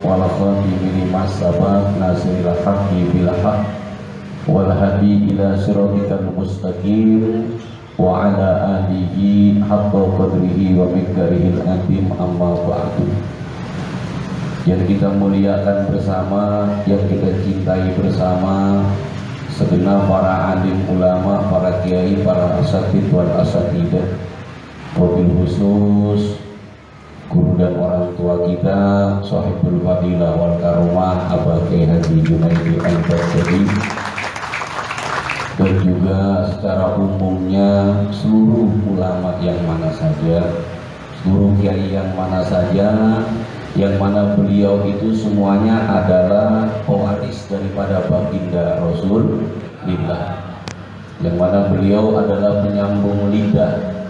wal khatimi lima sabaq nasiril haqqi bil haqq wal hadi ila siratikal mustaqim wa ala alihi haqqa qadrihi wa miqdarihil azim, amma ba'du. Yang kita muliakan bersama, yang kita cintai bersama, segenap para alim ulama, para kiai, para asatid wal asatidah, wabil khusus guru dan orang tua kita, sahibul fadilah wal karomah, Abah Kiai Haji Junaidi Al-Baghdadi, dan juga secara umumnya seluruh ulama yang mana saja, seluruh kiai yang mana saja, yang mana beliau itu semuanya adalah pewaris daripada baginda Rasulullah, yang mana beliau adalah penyambung lidah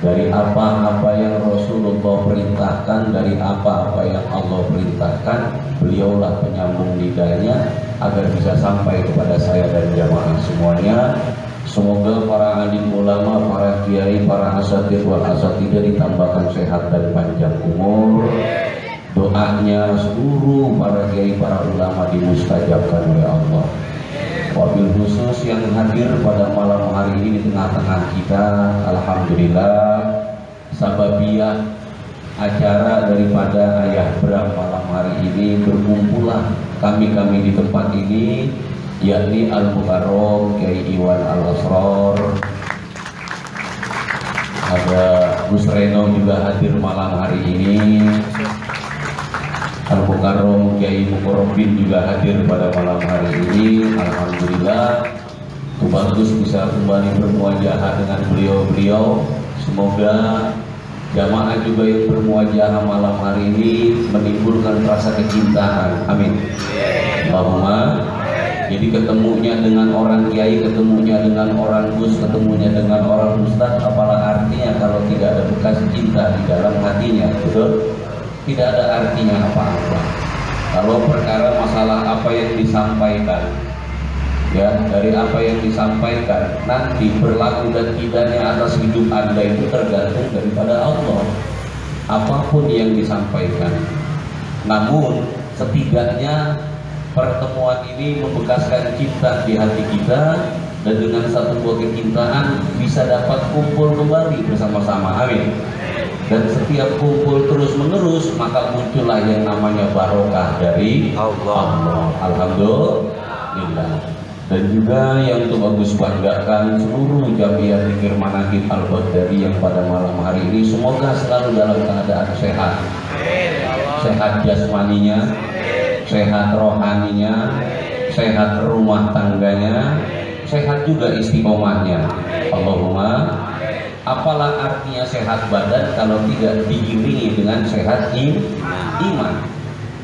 dari apa-apa yang Rasulullah perintahkan, dari apa-apa yang Allah perintahkan, beliaulah penyambung lidahnya agar bisa sampai kepada saya dan jamaah semuanya. Semoga para alim ulama, para kiai, para asatid wal asatidah ditambahkan sehat dan panjang umur. Doanya seluruh para kiai, para ulama dimustajabkan oleh Allah. Wabil khusus yang hadir pada malam hari ini di tengah-tengah kita, alhamdulillah, sababiyah acara daripada Ayah Bram malam hari ini berkumpullah kami-kami di tempat ini, yakni Al-Mukarram Kiai Iwan Al-Asrar. Ada Gus Reno juga hadir malam hari ini. Al-Mukarram Kiai Mukarrabin juga hadir pada malam hari ini. Alhamdulillah, itu bagus bisa kembali bermuajahah dengan beliau-beliau. Semoga jamaah juga yang bermuajahah malam hari ini menimbulkan rasa kecintaan. Amin. Allahumma. Jadi ketemunya dengan orang kiai, ketemunya dengan orang gus, ketemunya dengan orang ustaz, apalah artinya kalau tidak ada bekas cinta di dalam hatinya, betul? Tidak ada artinya apa-apa. Kalau perkara masalah apa yang disampaikan, ya, dari apa yang disampaikan nanti berlaku dan tidaknya atas hidup Anda itu tergantung daripada Allah. Apapun yang disampaikan, namun setidaknya pertemuan ini membekaskan cinta di hati kita, dan dengan satu buah kecintaan bisa dapat kumpul kembali bersama-sama. Amin. Dan setiap kumpul terus menerus maka muncullah yang namanya barokah dari Allah. Alhamdulillah. Dan juga yang untuk bagus banggakan seluruh jamiah Zikir Manaqib Al-Baghdadi yang pada malam hari ini semoga selalu dalam keadaan sehat. Sehat jasmaninya, sehat rohaninya, sehat rumah tangganya, sehat juga istiqomahnya. Allahumma. Apalah artinya sehat badan kalau tidak diiringi dengan sehat iman?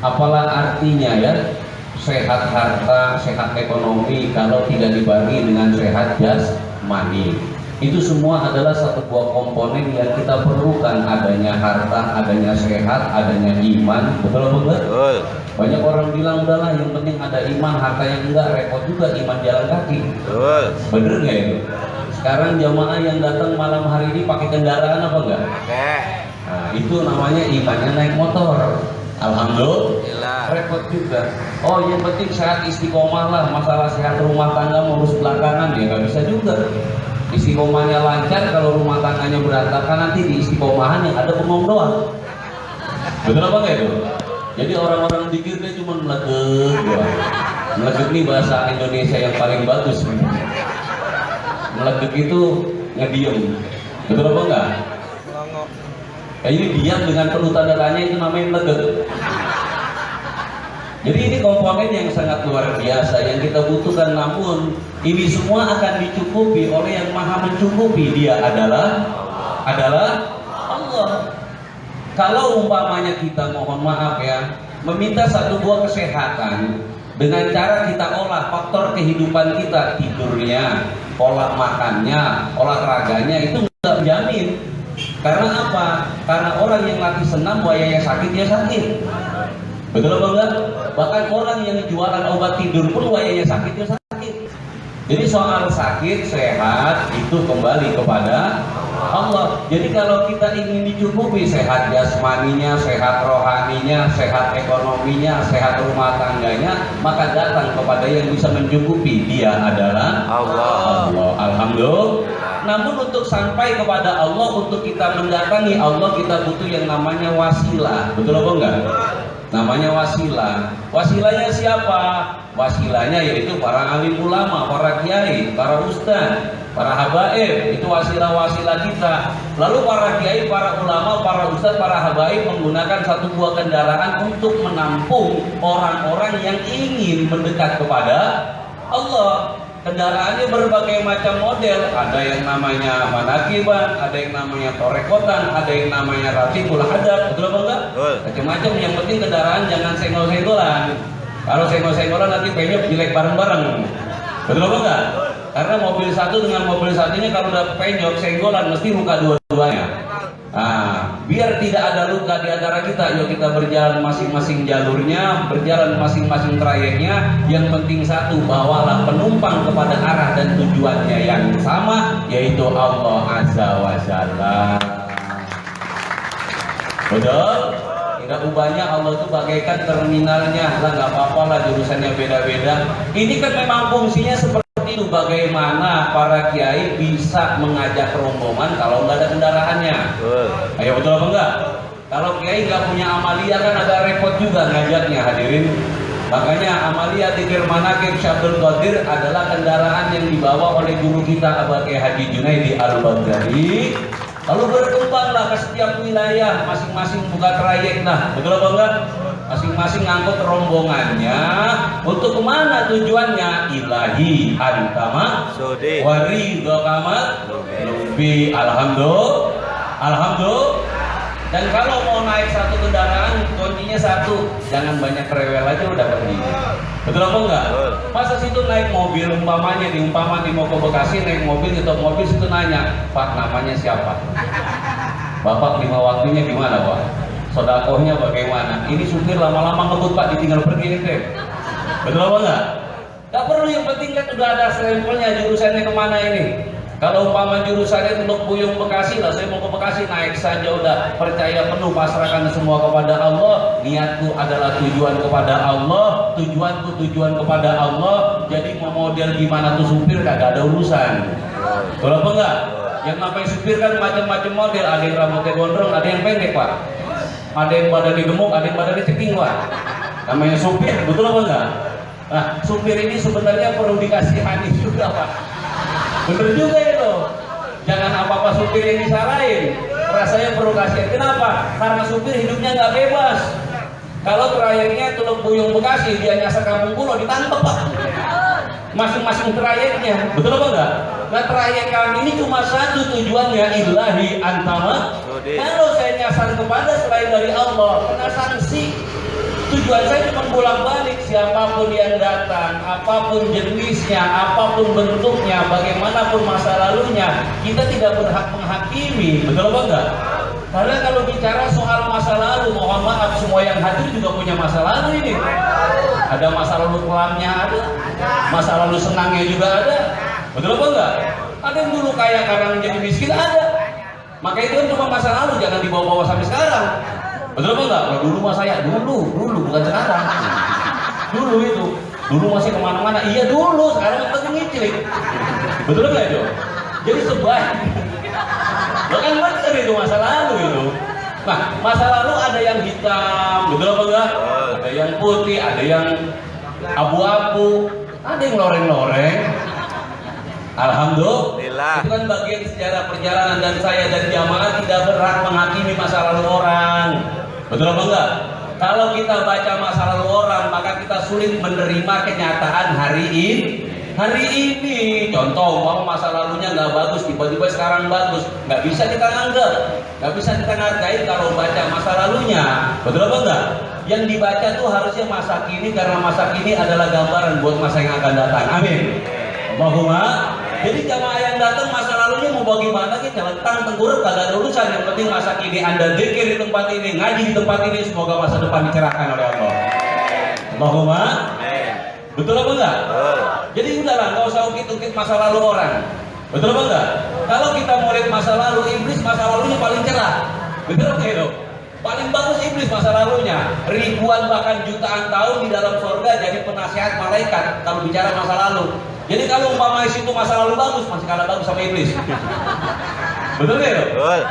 Apalah artinya ya sehat harta, sehat ekonomi kalau tidak dibarengi dengan sehat jasmani? Itu semua adalah satu buah komponen yang kita perlukan, adanya harta, adanya sehat, adanya iman. Betul betul? Betul. Banyak orang bilang udahlah yang penting ada iman, harta yang enggak, repot juga iman jalan kaki. Betul. Bener nggak itu? Sekarang jamaah yang datang malam hari ini pakai kendaraan apa enggak? Nah, itu namanya imannya naik motor. Alhamdulillah. Repot juga. Oh, yang penting sehat istiqomah lah. Masalah sehat rumah tangga ngurus belakangan ya nggak bisa juga. Istiqomahnya lancar, kalau rumah tangganya berantakan nanti di istiqomahan yang ada bengong doang. Betul apa enggak itu? Jadi orang-orang dikirnya cuma melegek doang. Melegek ini bahasa Indonesia yang paling bagus. Melegek itu ngediem, betul apa enggak? Ini diam dengan penuh tanda tanya, itu namanya melegek. Jadi ini komponen yang sangat luar biasa yang kita butuhkan, namun ini semua akan dicukupi oleh yang maha mencukupi. Dia adalah Allah. Kalau umpamanya kita mohon maaf ya, meminta satu buah kesehatan dengan cara kita olah faktor kehidupan kita, tidurnya, pola makannya, olahraganya, itu nggak menjamin. Karena apa? Karena orang yang latih senam buayanya sakit, ya sakit. Betul apa enggak? Bahkan orang yang jualan obat tidur pun buayanya sakit, ya sakit. Jadi soal sakit, sehat itu kembali kepada Allah. Jadi kalau kita ingin dicukupi sehat jasmaninya, sehat rohaninya, sehat ekonominya, sehat rumah tangganya, maka datang kepada yang bisa mencukupi. Dia adalah Allah. Alhamdulillah. Namun untuk sampai kepada Allah, untuk kita mendatangi Allah, kita butuh yang namanya wasilah. Betul apa enggak? Namanya wasilah. Wasilahnya siapa? Wasilahnya yaitu para alim ulama, para kiai, para ustaz, para habaib. Itu wasilah-wasilah kita. Lalu para kiai, para ulama, para ustaz, para habaib menggunakan satu buah kendaraan untuk menampung orang-orang yang ingin mendekat kepada Allah. Kendaraannya berbagai macam model, ada yang namanya manakiban, ada yang namanya torekotan, ada yang namanya ratibul hadad, betul apa enggak? Macam-macam. Yang penting kendaraan jangan senggol-senggolan. Kalau senggol-senggolan nanti penyok jelek bareng-bareng, betul apa enggak? Karena mobil satu dengan mobil satunya kalau udah penyok senggolan mesti luka dua-duanya. Nah, biar tidak ada luka di antara kita, yuk kita berjalan masing-masing jalurnya, berjalan masing-masing trayeknya. Yang penting satu, bawalah penumpang kepada arah dan tujuannya yang sama, yaitu Allah Azza wa Jalla. Betul? Tidak ubahnya Allah itu bagaikan terminalnya, lah nggak apa-apa lah jurusannya beda-beda. Ini kan memang fungsinya seperti itu. Bagaimana para kiai bisa mengajak rombongan kalau nggak ada kendaraannya? Ayo, betul apa enggak? Kalau kiai nggak punya amalia kan agak repot juga ngajaknya, hadirin. Makanya amalia Dzikir Manaqib Syabdul Qadir adalah kendaraan yang dibawa oleh guru kita Abah Kiai Haji Junaidi Al-Baghdadi. Lalu berkembanglah ke setiap wilayah, masing-masing buka trayek. Nah, betul apa enggak? Masing-masing ngangkut rombongannya. Untuk kemana tujuannya? Ilahi antama waridho kamat lubi. Alhamdulillah. Alhamdulillah. Dan kalau mau naik satu kendaraan, kuncinya satu, jangan banyak rewel aja udah pergi. Betul apa enggak? Masa situ naik mobil, umpamanya di mau ke Bekasi naik mobil, gitu mobil situ nanya, Pak namanya siapa? Bapak lima waktunya gimana Pak? Sodakohnya bagaimana? Ini supir lama-lama ngebut Pak, ditinggal pergi nih. Betul apa enggak? Gak perlu, yang penting kan udah ada stempelnya jurusannya kemana ini. Kalau umpama jurusannya untuk Buyung Bekasi lah, saya mau ke Bekasi naik saja udah, percaya penuh, pasrahkan semua kepada Allah. Niatku adalah tujuan kepada Allah, tujuanku tujuan kepada Allah. Jadi mau model gimana tuh supir kagak ada urusan. Kalau apa enggak? Yang namanya supir kan macam-macam model, ada yang rambutnya gondrong, ada yang pendek Pak, ada yang badannya gemuk, ada yang badannya ceking Pak. Namanya supir, betul apa enggak? Nah, supir ini sebenarnya perlu dikasihani juga Pak. Bener juga itu. Jangan apa-apa supir yang disalahin. Rasanya perlu kasihan. Kenapa? Karena supir hidupnya nggak bebas. Kalau trayeknya Teluk Buyung Bekasi, dia nyasar Kampung Pulau, ditangkap Pak. Masing-masing trayeknya, betul apa enggak? Nah, trayek kami ini cuma satu tujuannya, ilahi antama. Kalau saya nyasar kepada selain dari Allah, kena sanksi. Tujuan saya cuma bolak-balik, siapapun yang datang, apapun jenisnya, apapun bentuknya, bagaimanapun masa lalunya, kita tidak berhak menghakimi, betul apa enggak? Karena kalau bicara soal masa lalu, mohon maaf, semua yang hadir juga punya masa lalu ini. Ada masa lalu kelamnya, ada masa lalu senangnya juga ada, betul apa enggak? Ada yang dulu kaya karena menjadi miskin, ada. Maka itu kan cuma masa lalu, jangan dibawa-bawa sampai sekarang. Betul apa enggak? Kalau dulu mah saya, dulu bukan sekarang. Dulu masih kemana-mana. Iya dulu, sekarang kita ngicilik. Betul enggak itu? Jadi sebaik. Bahkan benar itu masa lalu itu. Nah, masa lalu ada yang hitam, betul apa enggak? Ada yang putih, ada yang abu-abu, ada yang loreng-loreng. Alhamdulillah. Itu kan bagian sejarah perjalanan, dan saya dan jamaah tidak berhak menghakimi masa lalu orang. Betul apa enggak? Kalau kita baca masa lalu orang, maka kita sulit menerima kenyataan hari ini. Contoh, umpama masa lalunya nggak bagus, tiba-tiba sekarang bagus, nggak bisa kita anggap, nggak bisa kita ngargain kalau baca masa lalunya. Betul apa enggak? Yang dibaca tuh harusnya masa kini, karena masa kini adalah gambaran buat masa yang akan datang. Amin. Allahumma. Jadi jamaah yang datang masa lalunya mau bagaimana, kita tentang tengkurap kagak ada urusan. Yang penting masa kini Anda zikir di tempat ini, ngaji di tempat ini, semoga masa depan dicerahkan oleh Allah. Allahumma. Betul apa enggak? Jadi udahlah, nggak usah ungkit-ungkit masa lalu orang. Betul apa enggak? Kalau kita mau lihat masa lalu, iblis masa lalunya paling cerah. Betul apa itu? Paling bagus iblis masa lalunya. Ribuan bahkan jutaan tahun di dalam surga jadi penasehat malaikat kalau bicara masa lalu. Jadi kalau umpama itu masa lalu bagus, masih kalah bagus sama iblis. Betul nggak itu?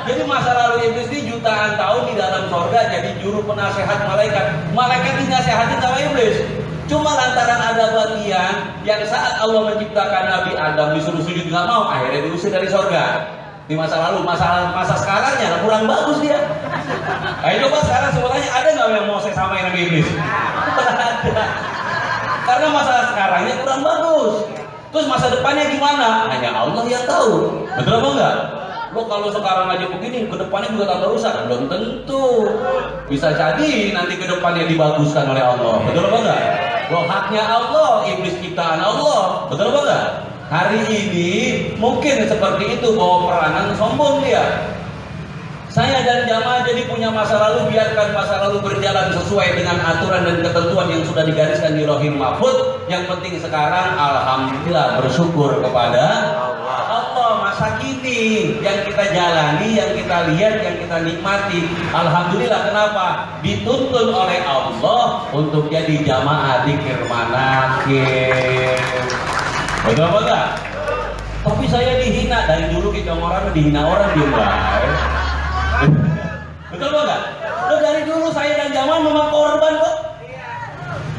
Jadi masa lalu iblis ini jutaan tahun di dalam surga jadi juru penasehat malaikat. Malaikat dinasehatin sama iblis. Cuma lantaran ada bagian yang saat Allah menciptakan Nabi Adam disuruh sujud nggak mau, akhirnya diusir dari surga. Di masa lalu, masa sekarangnya kurang bagus dia. Ayo coba sekarang sebenarnya ada nggak yang mau saya samain sama iblis? Ada. Karena masa sekarangnya kurang bagus. Terus masa depannya gimana? Hanya Allah yang tahu. Betul apa enggak? Lo kalau sekarang aja begini, ke depannya juga tambah rusak. Belum tentu. Bisa jadi nanti ke depannya dibaguskan oleh Allah. Betul apa enggak? Lo haknya Allah, iblis ciptaan Allah. Betul apa enggak? Hari ini mungkin seperti itu, bawa peranan sombong dia. Saya dan jamaah jadi punya masa lalu, biarkan masa lalu berjalan sesuai dengan aturan dan ketentuan yang sudah digariskan di Lauhil Mahfuz. Yang penting sekarang alhamdulillah bersyukur kepada Allah. Masa kini yang kita jalani, yang kita lihat, yang kita nikmati, alhamdulillah. Kenapa? Dituntun oleh Allah untuk jadi jamaah dzikir manakib. Betul apa enggak? Tapi saya dihina dari dulu, kita orang dihina orang diem baik. Betul enggak? Lo dari dulu saya dan jamaah memang korban kok.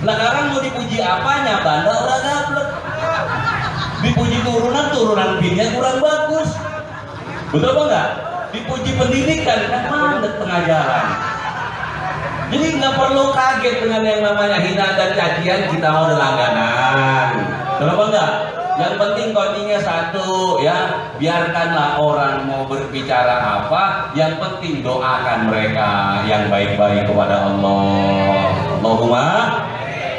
Lah sekarang mau dipuji apanya? Banda orang gablek. Dipuji turunan pinnya kurang bagus. Betul apa enggak? Dipuji pendidikan kan mandek pengajaran. Jadi nggak perlu kaget dengan yang namanya hina dan cacian, kita mau langganan. Betul apa enggak? Yang penting kontinya satu ya, biarkanlah orang mau berbicara apa, yang penting doakan mereka yang baik-baik kepada Allah. Allahumma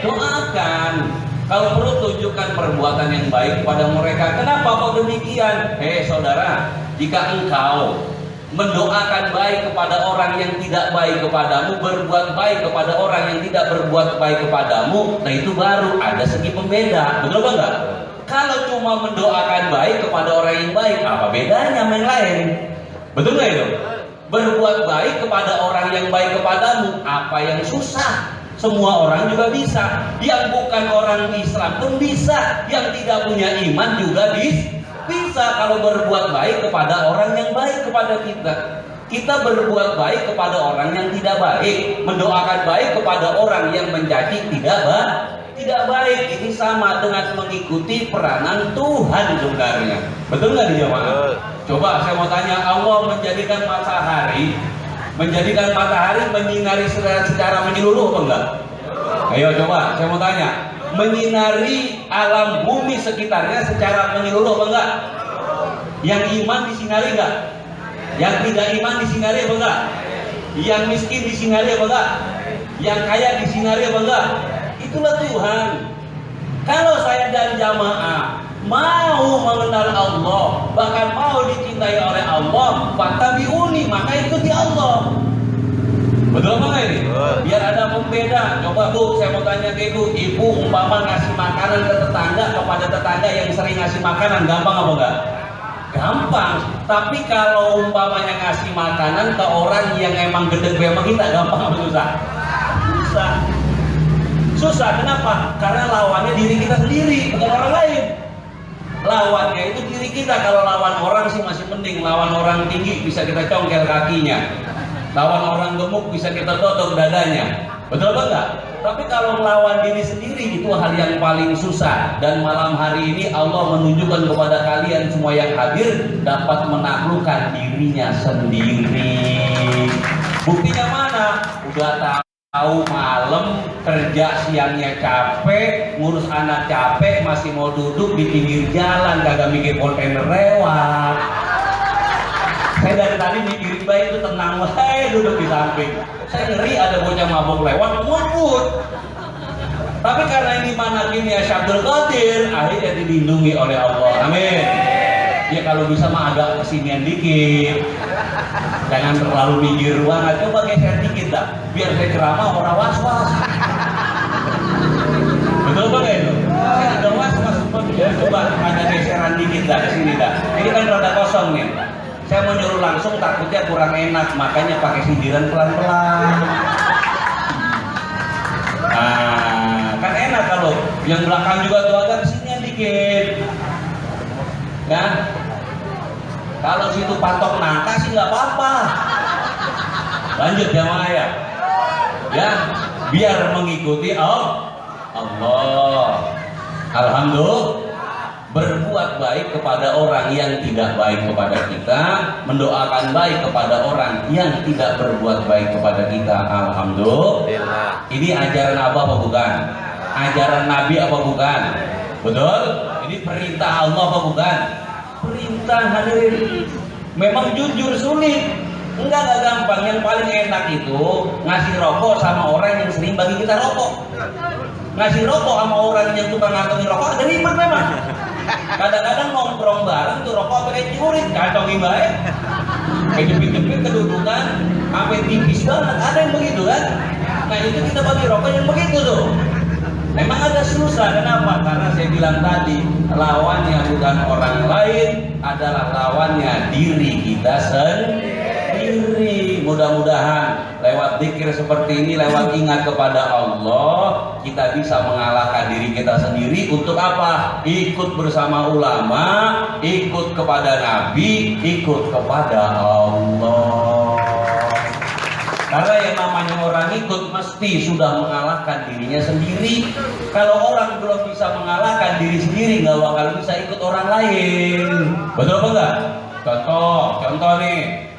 doakan. Kalau perlu tunjukkan perbuatan yang baik kepada mereka. Kenapa kok demikian? Hei saudara, jika engkau mendoakan baik kepada orang yang tidak baik kepadamu, berbuat baik kepada orang yang tidak berbuat baik kepadamu, nah itu baru ada segi pembeda. Betul apa enggak? Kalau cuma mendoakan baik kepada orang yang baik, apa bedanya sama yang lain? Betul nggak itu? Berbuat baik kepada orang yang baik kepadamu, apa yang susah? Semua orang juga bisa. Yang bukan orang Islam pun bisa. Yang tidak punya iman juga bisa. Kalau berbuat baik kepada orang yang baik kepada kita. Kita berbuat baik kepada orang yang tidak baik, mendoakan baik kepada orang yang mencaci tidak baik. Ini sama dengan mengikuti peranan Tuhan sebenarnya. Betul nggak di jamaah? Coba saya mau tanya, Allah menjadikan matahari menyinari secara menyeluruh apa enggak? Ayo coba saya mau tanya, menyinari alam bumi sekitarnya secara menyeluruh apa enggak? Yang iman disinari enggak? Yang tidak iman disinari apa enggak? Yang miskin disinari apa enggak? Yang kaya disinari apa enggak? Itulah Tuhan. Kalau saya dan jamaah mau mengenal Allah, bahkan mau dicintai oleh Allah, fattabi'uni, maka ikuti Allah. Betul apa enggak ini? Biar ada pembeda. Coba Bu, saya mau tanya ke Ibu, umpama ngasih makanan ke tetangga, kepada tetangga yang sering ngasih makanan, gampang apa enggak? Gampang. Tapi kalau umpamanya ngasih makanan ke orang yang emang gede sama kita, gampang apa susah? Susah. Kenapa? Karena lawannya diri kita sendiri, bukan orang lain. Lawannya itu diri kita. Kalau lawan orang sih masih mending. Lawan orang tinggi bisa kita congkel kakinya. Lawan orang gemuk bisa kita totok dadanya. Betul apa enggak? Tapi kalau melawan diri sendiri itu hal yang paling susah. Dan malam hari ini Allah menunjukkan kepada kalian semua yang hadir dapat menaklukkan dirinya sendiri. Buktinya mana? Udah tahu malam kerja, siangnya capek, ngurus anak capek, masih mau duduk di pinggir jalan, kagak mikir kontainer lewat. Saya dari tadi mikirin baik itu tenang, saya duduk di samping. Saya ngeri ada bocah mabuk lewat, mumput. Tapi karena ini manakinnya Syabdul Qadir, akhirnya dilindungi oleh Allah. Amin. Ya kalau bisa mah agak kesinian dikit. Jangan terlalu minggir banget. Coba geser dikit dah, biar saya ceramah orang was-was. Betul banget itu? Saya ada was-was. Coba ada geseran dikit dah ke sini dah. nanti kurang enak, makanya pakai sindiran pelan-pelan. Nah, kan enak kalau yang belakang juga tuh agak kesini dikit, ya. Kalau situ patok nangka sih nggak apa-apa. Lanjut jamaah ya, ya, biar mengikuti Allah. Alhamdulillah. Berbuat baik kepada orang yang tidak baik kepada kita, mendoakan baik kepada orang yang tidak berbuat baik kepada kita. Alhamdulillah. Ini ajaran apa bukan? Ajaran Nabi apa bukan? Betul? Ini perintah Allah apa bukan? Perintah, hadirin. Memang jujur sulit. Enggak gampang. Yang paling enak itu ngasih rokok sama orang yang sering bagi kita rokok. Ngasih rokok sama orang yang tukang ngantongin rokok ada ribet memang. Kadang-kadang nongkrong bareng tuh rokok pakai curit, kacongin baik. Kejepit-jepit kedudukan, sampai tipis banget. Ada yang begitu kan? Nah itu kita bagi rokok yang begitu tuh. Memang agak susah, kenapa? Karena saya bilang tadi, lawannya bukan orang lain, adalah lawannya diri kita sendiri. Mudah-mudahan lewat zikir seperti ini, lewat ingat kepada Allah, kita bisa mengalahkan diri kita sendiri. Untuk apa? Ikut bersama ulama, ikut kepada Nabi, ikut kepada Allah. Karena yang namanya orang ikut mesti sudah mengalahkan dirinya sendiri. Kalau orang belum bisa mengalahkan diri sendiri, nggak bakal bisa ikut orang lain. Betul apa enggak? Contoh nih.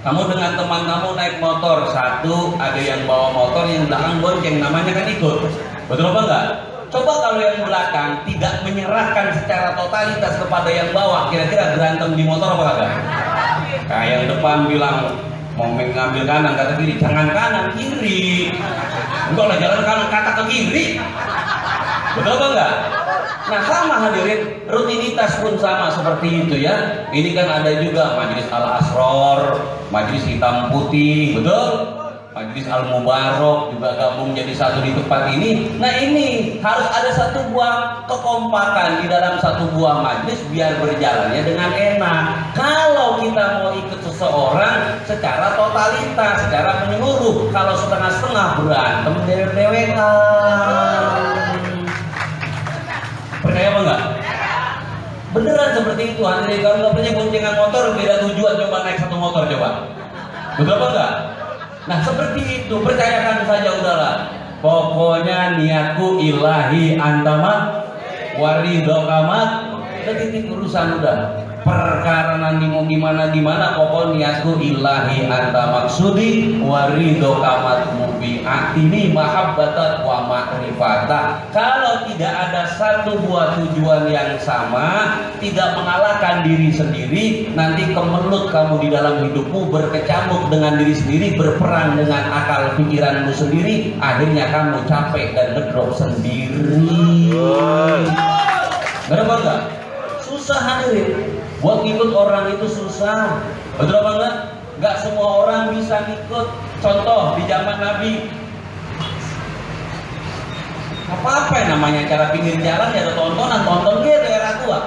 Kamu dengan teman kamu naik motor, satu ada yang bawa motor, yang belakang bonceng, namanya kan ikut. Betul apa enggak? Coba kalau yang belakang tidak menyerahkan secara totalitas kepada yang bawah, kira-kira berantem di motor apa kagak? Kayak yang depan bilang mau mengambil kanan, kata kiri, jangan kanan, kiri. Enggak lah, jalan kanan, kata ke kiri. Betul apa enggak? Nah sama hadirin, rutinitas pun sama seperti itu ya. Ini kan ada juga majelis al-asror, majelis hitam putih, betul? Majelis al-mubarok juga gabung jadi satu di tempat ini. Nah ini harus ada satu buah kekompakan di dalam satu buah majelis biar berjalannya dengan enak. Kalau kita mau ikut seseorang secara totalitas, secara menyeluruh, kalau setengah-setengah berantem dewek-dewekan. Percaya apa enggak? Beneran seperti itu hadirin. Kalau nggak punya boncengan motor, beda tujuan, coba naik satu motor coba. Betul apa enggak? Nah seperti itu, percayakan saja udahlah. Pokoknya niatku ilahi antamat waridokamat. Udah titik urusan udah. Perkara nanti mau gimana, pokoknya niatku ilahi anta maksudi waridokamat mubi'atini mahabbatat wa ma'rifata. Kalau tidak ada satu buah tujuan yang sama, tidak mengalahkan diri sendiri, nanti kemelut kamu di dalam hidupmu, berkecamuk dengan diri sendiri, berperang dengan akal pikiranmu sendiri, akhirnya kamu capek dan ngedrop sendiri. Kenapa enggak? Susah hadirin. Buat ngikut orang itu susah. Betul apa enggak? Enggak semua orang bisa ngikut. Contoh di zaman Nabi, apa yang namanya acara pinggir jalan ya ada tonton gitu era tua.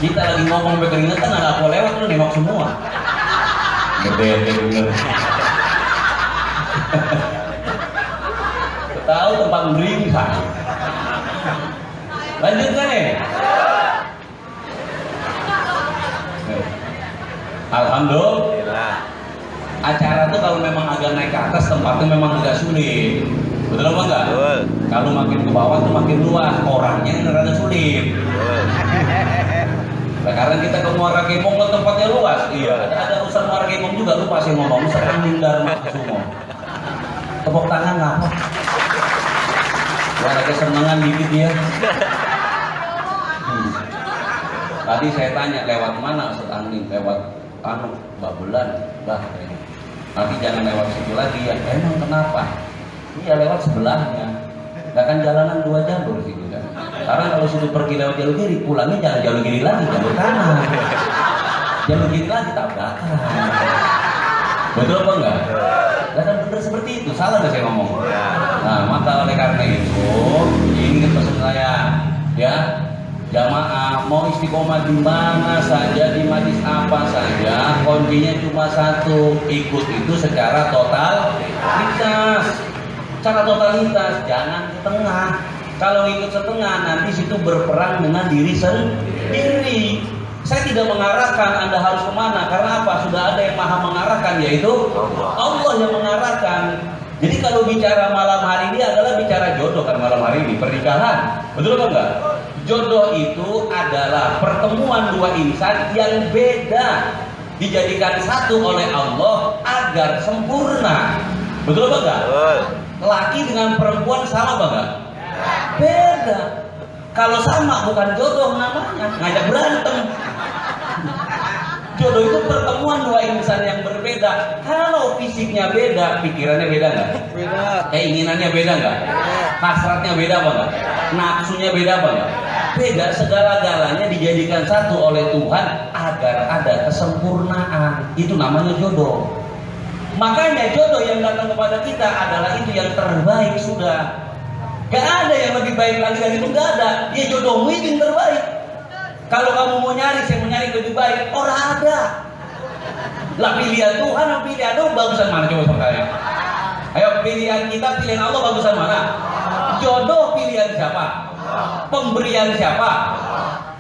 Kita lagi ngomong keringetan, anak aku lewat lu nengok semua. Bener. Tahu tempat beringsang. Lanjutkan nih. Alhamdulillah. Acara tuh kalau memang agak naik ke atas, tempatnya memang agak sulit. Betul apa enggak? Betul. Kalau makin ke bawah tuh makin luas, orangnya rada sulit. Betul. Nah, karena kita ke Muara Gembong kan tempatnya luas. Iya. Ada urusan Muara Gembong juga, lupa sih ngomong. Serangin Dharma Kusumo. Tepuk tangan ngapa? Ada kesenangan dikit ya. Tadi saya tanya lewat mana Ustaz Angling, lewat Babelan, nanti jangan lewat situ lagi ya. Emang kenapa? Iya lewat sebelahnya. Gak kan jalanan 2 jalur situ kan. Karena kalau situ pergi lewat jalur kiri, pulangnya jangan jalur kiri lagi, jalur kanan. Jalur kiri lagi tabrakan. Betul apa enggak? Gak kan bener seperti itu, salah gak saya ngomong? Nah maka oleh karena itu, ini pesan saya ya, Jamaah mau istiqomah di mana saja, di majlis apa saja, kuncinya cuma satu, ikut itu secara totalitas. Cara totalitas, jangan setengah. Kalau ikut setengah nanti situ berperang dengan diri sendiri. Saya tidak mengarahkan Anda harus kemana, karena apa? Sudah ada yang maha mengarahkan, yaitu Allah yang mengarahkan. Jadi kalau bicara malam hari ini adalah bicara jodoh kan malam hari ini, pernikahan. Betul apa enggak? Jodoh itu adalah pertemuan dua insan yang beda, dijadikan satu oleh Allah agar sempurna. Betul apa enggak? Laki dengan perempuan sama apa enggak? Beda. Kalau sama bukan jodoh namanya, ngajak berantem. Jodoh itu pertemuan dua insan yang berbeda. Kalau fisiknya beda, pikirannya beda nggak? Beda. Keinginannya beda nggak? Hasratnya beda apa nggak? Nafsunya beda apa nggak? Beda. Segala-galanya dijadikan satu oleh Tuhan agar ada kesempurnaan. Itu namanya jodoh. Makanya jodoh yang datang kepada kita adalah itu yang terbaik sudah. Gak ada yang lebih baik lagi dari itu, gak ada. Dia jodohmu itu yang terbaik. Kalau kamu mau nyari, saya mau nyari lebih baik, orang ada. Lah pilihan Tuhan, pilihan Allah bagusan mana coba saya? Ayo pilihan kita, pilihan Allah bagusan mana? Jodoh pilihan siapa? Pemberian siapa?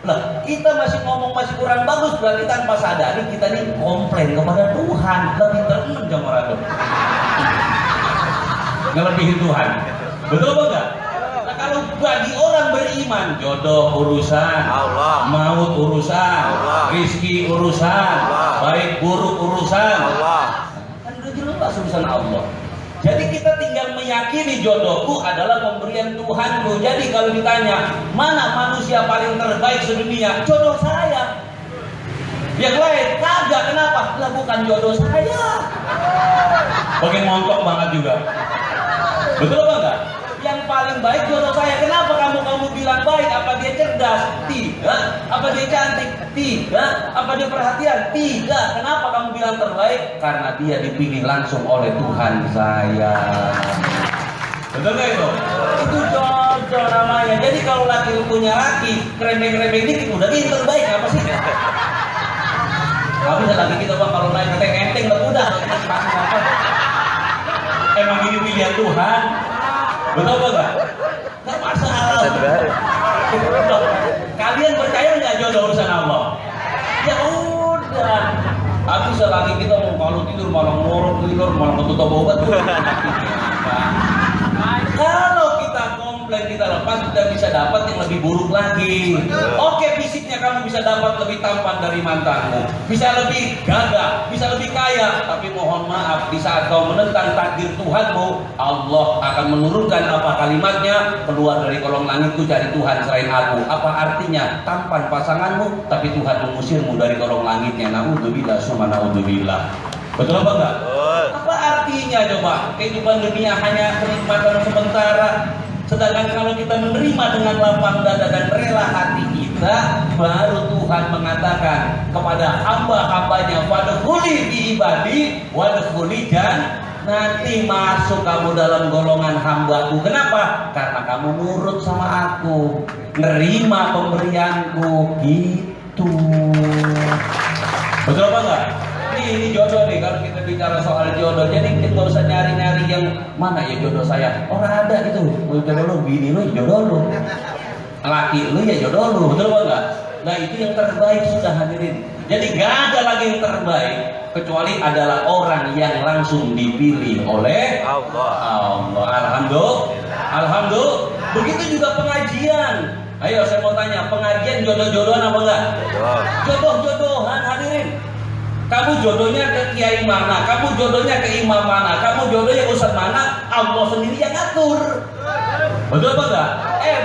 Lah kita masih ngomong masih kurang bagus, berarti tanpa sadari kita ini komplain kepada Tuhan. Lebih teremen sama orang. Ngelebihin Tuhan. Betul apa enggak? Nah, kalau bagi orang beriman, jodoh urusan Allah, maut urusan Allah, rizki urusan Allah, baik buruk urusan Allah. Kan udah jelas urusan Allah. Jadi kita tinggal meyakini jodohku adalah pemberian Tuhanku. Jadi kalau ditanya mana manusia paling terbaik sedunia, jodoh saya. Yang lain kagak, kenapa? Lah bukan jodoh saya. Bagian montok banget juga. Betul apa enggak? Yang paling baik jodoh saya. Kenapa kamu bilang baik? Apa dia cerdas? Tidak. Apa dia cantik? Tidak. Apa dia perhatian? Tidak. Kenapa kamu bilang terbaik? Karena dia dipilih langsung oleh Tuhan saya. Betul nggak itu? Itu jodoh namanya. Jadi kalau laki punya laki kerembeng-kerembeng dikit udah ini terbaik apa sih? Tapi lagi kita bang kalau naik katanya enteng udah. Emang ini pilihan Tuhan. Betul apa enggak? Enggak masalah. Kalian percaya nggak jodoh urusan Allah? Ya udah. Tapi selagi kita mau kalau tidur malah ngorok tidur malah ketutup obat tuh. Kalau kita komplain kita lepas kita bisa dapat yang lebih buruk lagi. Oke, fisiknya kamu bisa dapat lebih tampan dari mantanmu, bisa lebih gagah, bisa lebih kaya, tapi mohon maaf di saat kau menentang takdir Tuhanmu, Allah akan menurunkan apa kalimatnya, keluar dari kolong langitku cari Tuhan selain aku. Apa artinya? Tampan pasanganmu tapi Tuhan mengusirmu dari kolong langitnya. Naudzubillah summa naudzubillah. Betul apa enggak? Apa artinya coba? Kehidupan dunia hanya kenikmatan sementara. Sedangkan kalau kita menerima dengan lapang dada dan rela hati kita, baru Tuhan mengatakan kepada hamba-hambanya, "Fadkhuli fi ibadi wadkhuli dan nanti masuk kamu dalam golongan hambaku." Kenapa? Karena kamu nurut sama aku, nerima pemberianku gitu. Betul apa enggak? Ini jodoh nih, kalau kita bicara soal jodoh. Jadi kita nggak usah nyari-nyari yang mana ya jodoh saya. Orang ada itu, jodoh lu, bini lu, jodoh lu, laki lu ya jodoh lu, betul apa enggak? Nah itu yang terbaik sudah hadirin. Jadi gak ada lagi yang terbaik kecuali adalah orang yang langsung dipilih oleh Allah. Alhamdulillah. Begitu juga pengajian. Ayo saya mau tanya, pengajian jodoh-jodohan apa enggak? Jodoh-jodohan hadirin. Kamu jodohnya ke kiai mana, kamu jodohnya ke imam mana, kamu jodohnya ke ustadz mana, Allah sendiri yang ngatur. Betul apa enggak?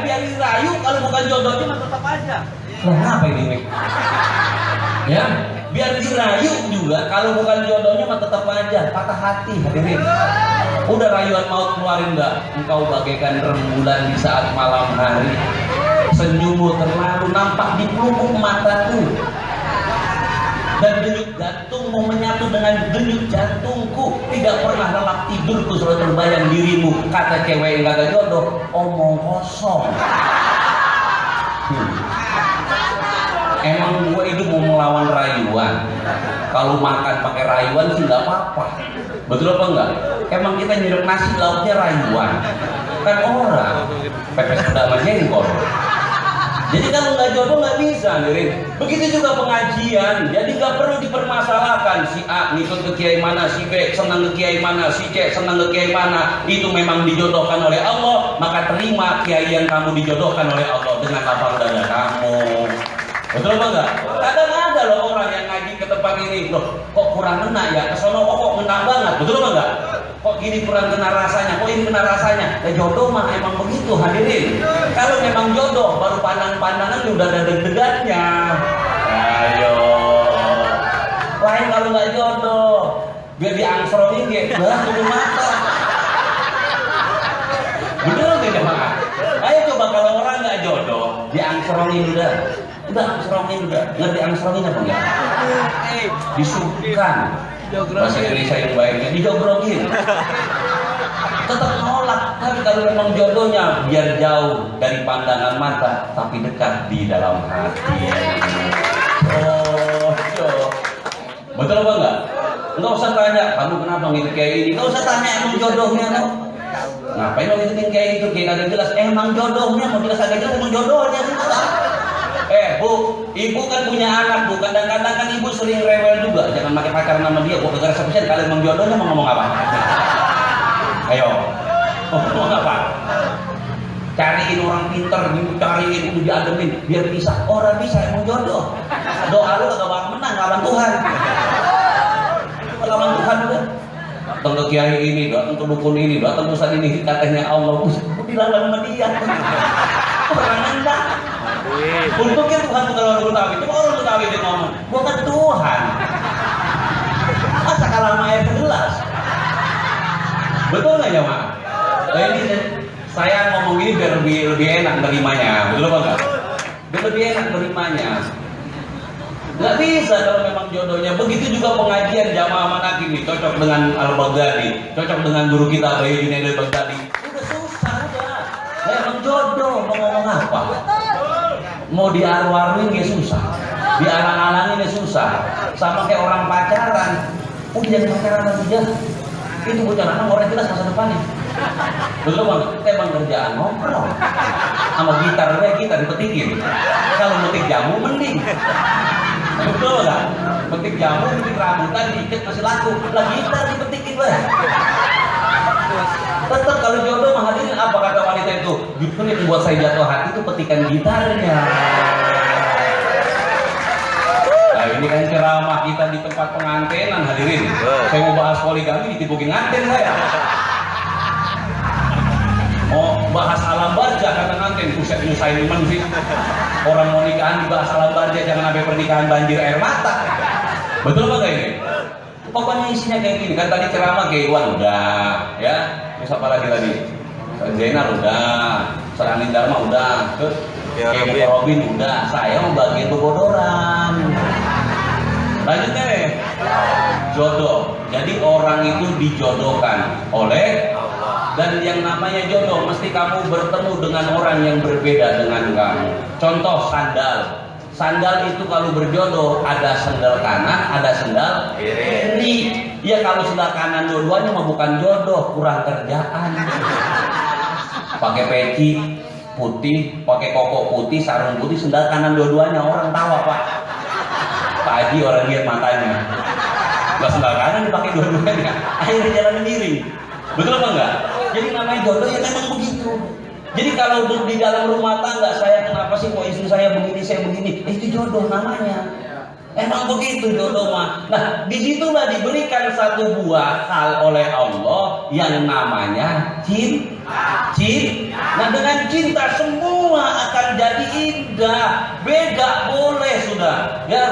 Biar dirayu, kalau bukan jodohnya mah tetap aja. Kenapa ini? Ya, biar dirayu juga, kalau bukan jodohnya mah tetap aja, patah hati hadirin. Udah rayuan maut keluarin enggak? Engkau bagaikan rembulan di saat malam hari. Senyummu terlalu nampak di pelupuk mataku. Dan denyut jantungmu menyatu dengan denyut jantungku. Tidak pernah lelap tidurku selalu terbayang dirimu. Kata cewek yang kagak jodoh, omong kosong. Emang gue itu mau melawan rayuan? Kalau makan pakai rayuan sih nggak apa-apa. Betul apa enggak? Emang kita nyedok nasi lauknya rayuan? Kan orang pepes pedang sama jengkol. Jadi kalau nggak jodoh nggak bisa, Nirin. Begitu juga pengajian. Jadi nggak perlu dipermasalahkan si A ngikut ke kiai mana, si B senang ke kiai mana, si C senang ke kiai mana. Itu memang dijodohkan oleh Allah. Maka terima kiai yang kamu dijodohkan oleh Allah dengan lapang dada kamu. Betul apa enggak? Kadang ada loh orang yang ngaji ke tempat ini, loh kok kurang kena ya, kesono kok kena banget. Betul apa enggak? Kok gini kurang kena rasanya, kok ini kena rasanya. Jodoh mah emang begitu, hadirin. Kalau memang jodoh baru pandang-pandangan udah ada deg-degannya. Ayo. Lain kalau nggak jodoh, biar diangsrongin dia, tutup mata. Betul nggak jemaah? Ayo coba kalau orang nggak jodoh, diangsrongin udah angsrongin udah. Ngerti angsrongin apa enggak? Disuguhkan. Bahasa Indonesia yang baiknya dijogrogin. Tetap nolak. Tapi kalau memang jodohnya biar jauh dari pandangan mata, tapi dekat di dalam hati. Oh, betul apa enggak? Enggak usah tanya, kamu kenapa ngikut kayak ini? Enggak usah tanya emang jodohnya kan? Ngapain lo ngikutin kayak itu? Kayak agak jelas. Emang jodohnya, mau jelas agak jelas emang jodohnya sih. Bu, ibu kan punya anak bu, kadang-kadang kan ibu sering rewel juga, jangan pakai pacaran sama dia, bu negara sufisien, kalian emang jodohnya mau ngomong apa? Ayo, ngomong apa? Cariin orang pinter, cariin itu diademin, biar bisa, orang bisa emang jodoh. Doa lu kagak bakal menang, lawan Tuhan. Lawan Tuhan udah. Datang ke kiai ini, datang ke dukun ini, datang ke ustaz ini, katanya Allah, bilang sama dia. Orang rendah. Untuknya Tuhan bukan orang Betawi, cuma orang Betawi dia ngomong, bukan Tuhan. Masa kalah sama air gelas? Betul nggak ya Mak? Nah, ini saya ngomong ini biar lebih enak nerimanya, betul apa enggak? Biar lebih enak nerimanya. Nggak bisa kalau memang jodohnya. Begitu juga pengajian jamaah manaqib ini cocok dengan Al-Baghdadi, cocok dengan guru kita Bayi Junaid Al-Baghdadi. Udah susah udah. Nah, emang jodoh mau ngomong apa? Mau diaru-aruin dia susah, dialang-alangin dia susah. Sama kayak orang pacaran, udah jangan pacaran aja. Itu bocah anak orang jelas masa depannya. Betul bang, kita emang kerjaan ngobrol. Sama gitar dipetikin. Kalau metik jamu mending. Betul nggak? Metik jamu, metik rambutan, diikat masih laku. Lah gitar dipetikin lah. Tetap kalau jodoh mah hadirin apa kata wanita itu? Justru yang buat saya jatuh hati itu petikan gitarnya. Nah ini kan ceramah kita di tempat pengantenan hadirin. Saya mau bahas poligami ditibukin nganten saya. Mau bahas alam barja karena nganten pusat nyusahin sih. Orang mau nikahan dibahas alam barja, jangan sampai pernikahan banjir air mata. Betul apa kayak ini? Pokoknya isinya kayak gini kan, tadi ceramah kayak Iwan udah ya, terus apa lagi tadi? Zainal udah, Serangin Dharma udah, terus kayak Robin udah, saya mau bagian kebodoran. Lanjut deh, jodoh. Jadi orang itu dijodohkan oleh Allah. Dan yang namanya jodoh mesti kamu bertemu dengan orang yang berbeda dengan kamu. Contoh sandal. Sandal itu kalau berjodoh ada sandal kanan, ada sandal kiri. Ya kalau sandal kanan dua-duanya mah bukan jodoh, kurang kerjaan. Pakai peci putih, pakai koko putih, sarung putih, sandal kanan dua-duanya orang tahu apa? Pak Haji orang lihat matanya. Nggak sandal kanan dipakai dua-duanya, akhirnya jalan miring. Betul apa enggak? Jadi namanya jodoh ya memang begitu. Jadi kalau di dalam rumah tangga saya kenapa sih kok istri saya begini, itu jodoh namanya. Emang begitu jodoh mah. Nah disitulah diberikan satu buah hal oleh Allah yang namanya cinta. Nah dengan cinta semua akan jadi indah. Beda boleh sudah, ya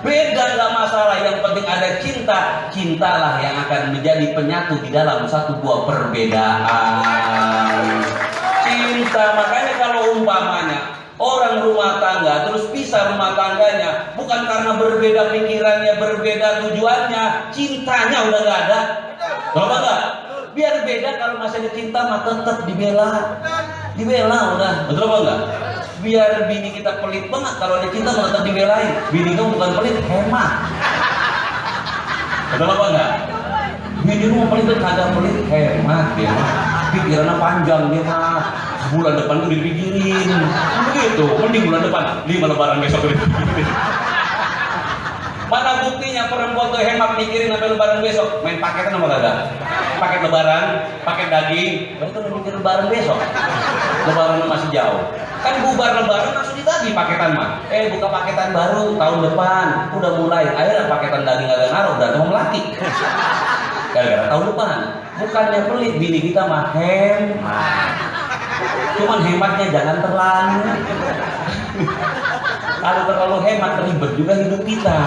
beda nggak masalah. Yang penting ada cinta. Cintalah yang akan menjadi penyatu di dalam satu buah perbedaan. Cinta, makanya kalau umpamanya orang rumah tangga terus pisah rumah tangganya bukan karena berbeda pikirannya, berbeda tujuannya, cintanya udah nggak ada. Coba nggak? Biar beda, kalau masih ada cinta mah tetap dibela udah. Betul apa enggak? biar bini kita pelit banget, kalau ada cinta malah tetap dibelain. Bini kamu bukan pelit, hemat. Betul apa enggak? Bini kamu pelit itu kagak pelit, hemat dia mah. Pikirannya panjang dia mah. Bulan depan tuh dipikirin. Begitu, mending bulan depan 5 lebaran besok dipikirin. Mana buktinya perempuan tuh hemat mikirin sampai lebaran besok? Main paketan apa kagak? Paket lebaran, paket daging, berarti udah mikir lebaran besok. Lebaran masih jauh. Kan bubar lebaran langsung ditagih paketan mah. Buka paketan baru tahun depan, udah mulai. Akhirnya paketan daging agak naruh, udah mau melati. Gara-gara tahun depan. Bukannya pelit, bini kita mah hemat. Cuman hematnya jangan terlalu. Kalau terlalu hemat ribet juga hidup kita.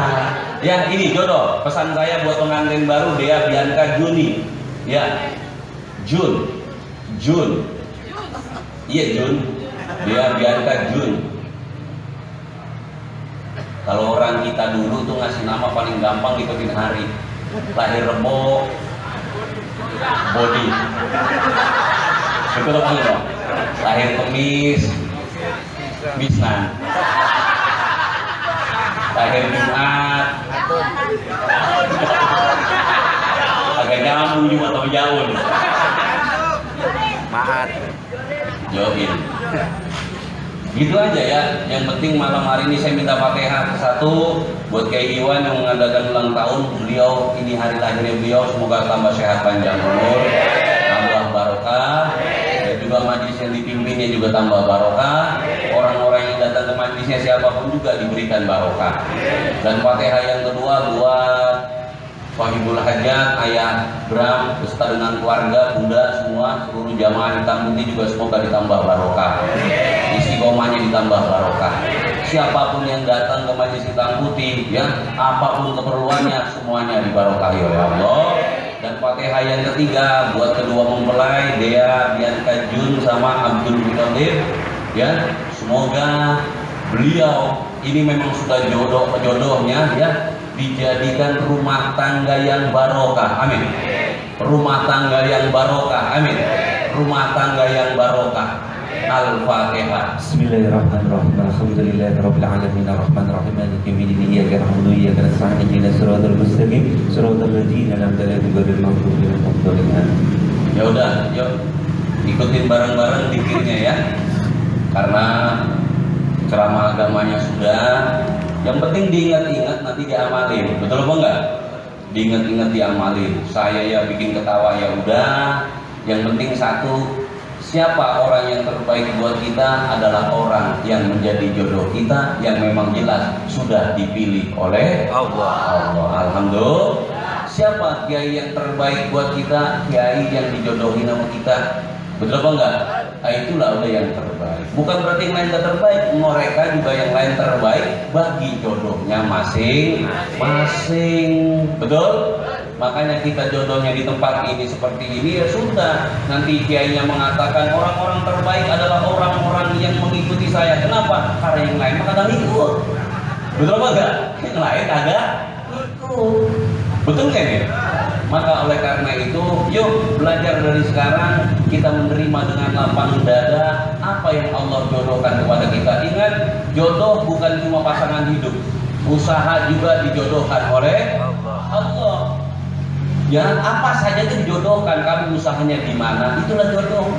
Ya ini jodoh. Pesan saya buat pengantin baru Dea Bianca Juni. Ya, Jun. Iya Jun. Dea Bianca Jun. Kalau orang kita dulu tuh ngasih nama paling gampang ngikutin hari. Lahir Rebo, Body. Betul apa enggak? Lahir Kemis, Bisnan. Lahir Jumat, agak nyambung juga atau jauh. Mahat. Join. Gitu aja ya. Yang penting malam hari ini saya minta Fatihah satu buat Kiai Iwan yang mengadakan ulang tahun beliau. Ini hari lahirnya beliau, semoga tambah sehat panjang umur, tambah barokah. Dan juga majlis yang dipimpinnya juga tambah barokah. Orang-orang yang datang ke majlisnya siapapun juga diberikan barokah. Dan Fatihah yang kedua buat Fahibul Hajat, Ayah Bram, beserta dengan keluarga, bunda, semua, seluruh jamaah hitam putih juga semoga ditambah barokah. Istiqomahnya ditambah barokah. Siapapun yang datang ke majlis hitam putih, ya, apapun keperluannya, semuanya dibarokahi oleh Allah. Dan Fatihah yang ketiga buat kedua mempelai Dea Bianca Jun sama Abdul Muthalib, ya, semoga beliau ini memang sudah jodohnya, ya, dijadikan rumah tangga yang barokah, amin. Rumah tangga yang barokah, amin. Rumah tangga yang barokah. Al-Fatihah. Bismillahirrahmanirrahim. Alhamdulillahirabbil alamin arrahmanir rahim maliki yaumiddin iyyaka na'budu wa iyyaka nasta'in ihdinas siratal mustaqim siratal ladzina an'amta alaihim ghairil maghdubi alaihim waladdallin. Ya udah, yuk ikutin bareng-bareng zikirnya ya. Karena ceramah agamanya sudah. Yang penting diingat-ingat, nanti diamalin. Betul apa enggak? Diingat-ingat, diamalin. Saya ya bikin ketawa ya udah. Yang penting satu, siapa orang yang terbaik buat kita adalah orang yang menjadi jodoh kita, yang memang jelas sudah dipilih oleh Allah. Alhamdulillah. Siapa kiai yang terbaik buat kita? Kiai yang dijodohin sama kita. Betul apa enggak? Nah, itulah udah yang terbaik. Bukan berarti yang lain tidak terbaik. Mereka juga yang lain terbaik bagi jodohnya masing-masing. Betul? Makanya kita jodohnya di tempat ini seperti ini ya sudah. Nanti kiainya mengatakan orang-orang terbaik adalah orang-orang yang mengikuti saya. Kenapa? Karena yang lain maka ikut. Betul apa enggak? Yang lain ada ikut. Betul kan ya? Maka oleh karena itu, yuk belajar dari sekarang, kita menerima dengan lapang dada apa yang Allah jodohkan kepada kita. Ingat, jodoh bukan cuma pasangan hidup, usaha juga dijodohkan oleh Allah. Jangan apa saja itu dijodohkan, kamu usahanya di mana, itulah jodoh.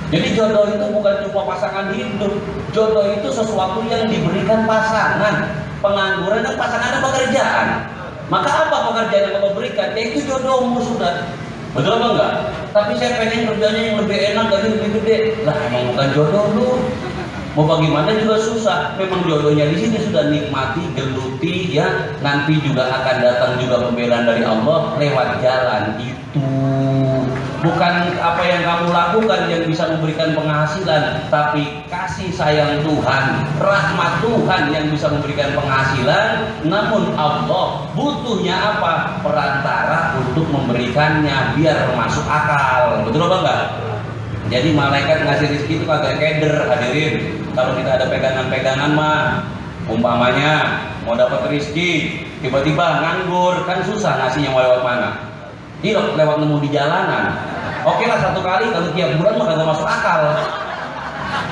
Jadi jodoh itu bukan cuma pasangan hidup, jodoh itu sesuatu yang diberikan pasangan. Pengangguran dan pasangan ada pekerjaan. Maka apa pekerjaan yang Allah berikan? Ya itu jodohmu sudah. Betul apa enggak? Tapi saya pengen kerjanya yang lebih enak, gaji lebih gede. Lah emang bukan jodoh lu. Mau bagaimana juga susah. Memang jodohnya di sini sudah nikmati, geluti, ya. Nanti juga akan datang juga pembelaan dari Allah lewat jalan itu. Bukan apa yang kamu lakukan yang bisa memberikan penghasilan, tapi kasih sayang Tuhan, rahmat Tuhan yang bisa memberikan penghasilan. Namun Allah butuhnya apa? Perantara untuk memberikannya biar masuk akal. Betul apa enggak? Jadi malaikat ngasih rezeki itu kagak keder, hadirin. Kalau kita ada pegangan-pegangan mah, umpamanya mau dapat rezeki, tiba-tiba nganggur, kan susah ngasihnya mau lewat mana? Ini lewat nemu di jalanan. Oke lah satu kali, kalau tiap bulan mah kagak masuk akal.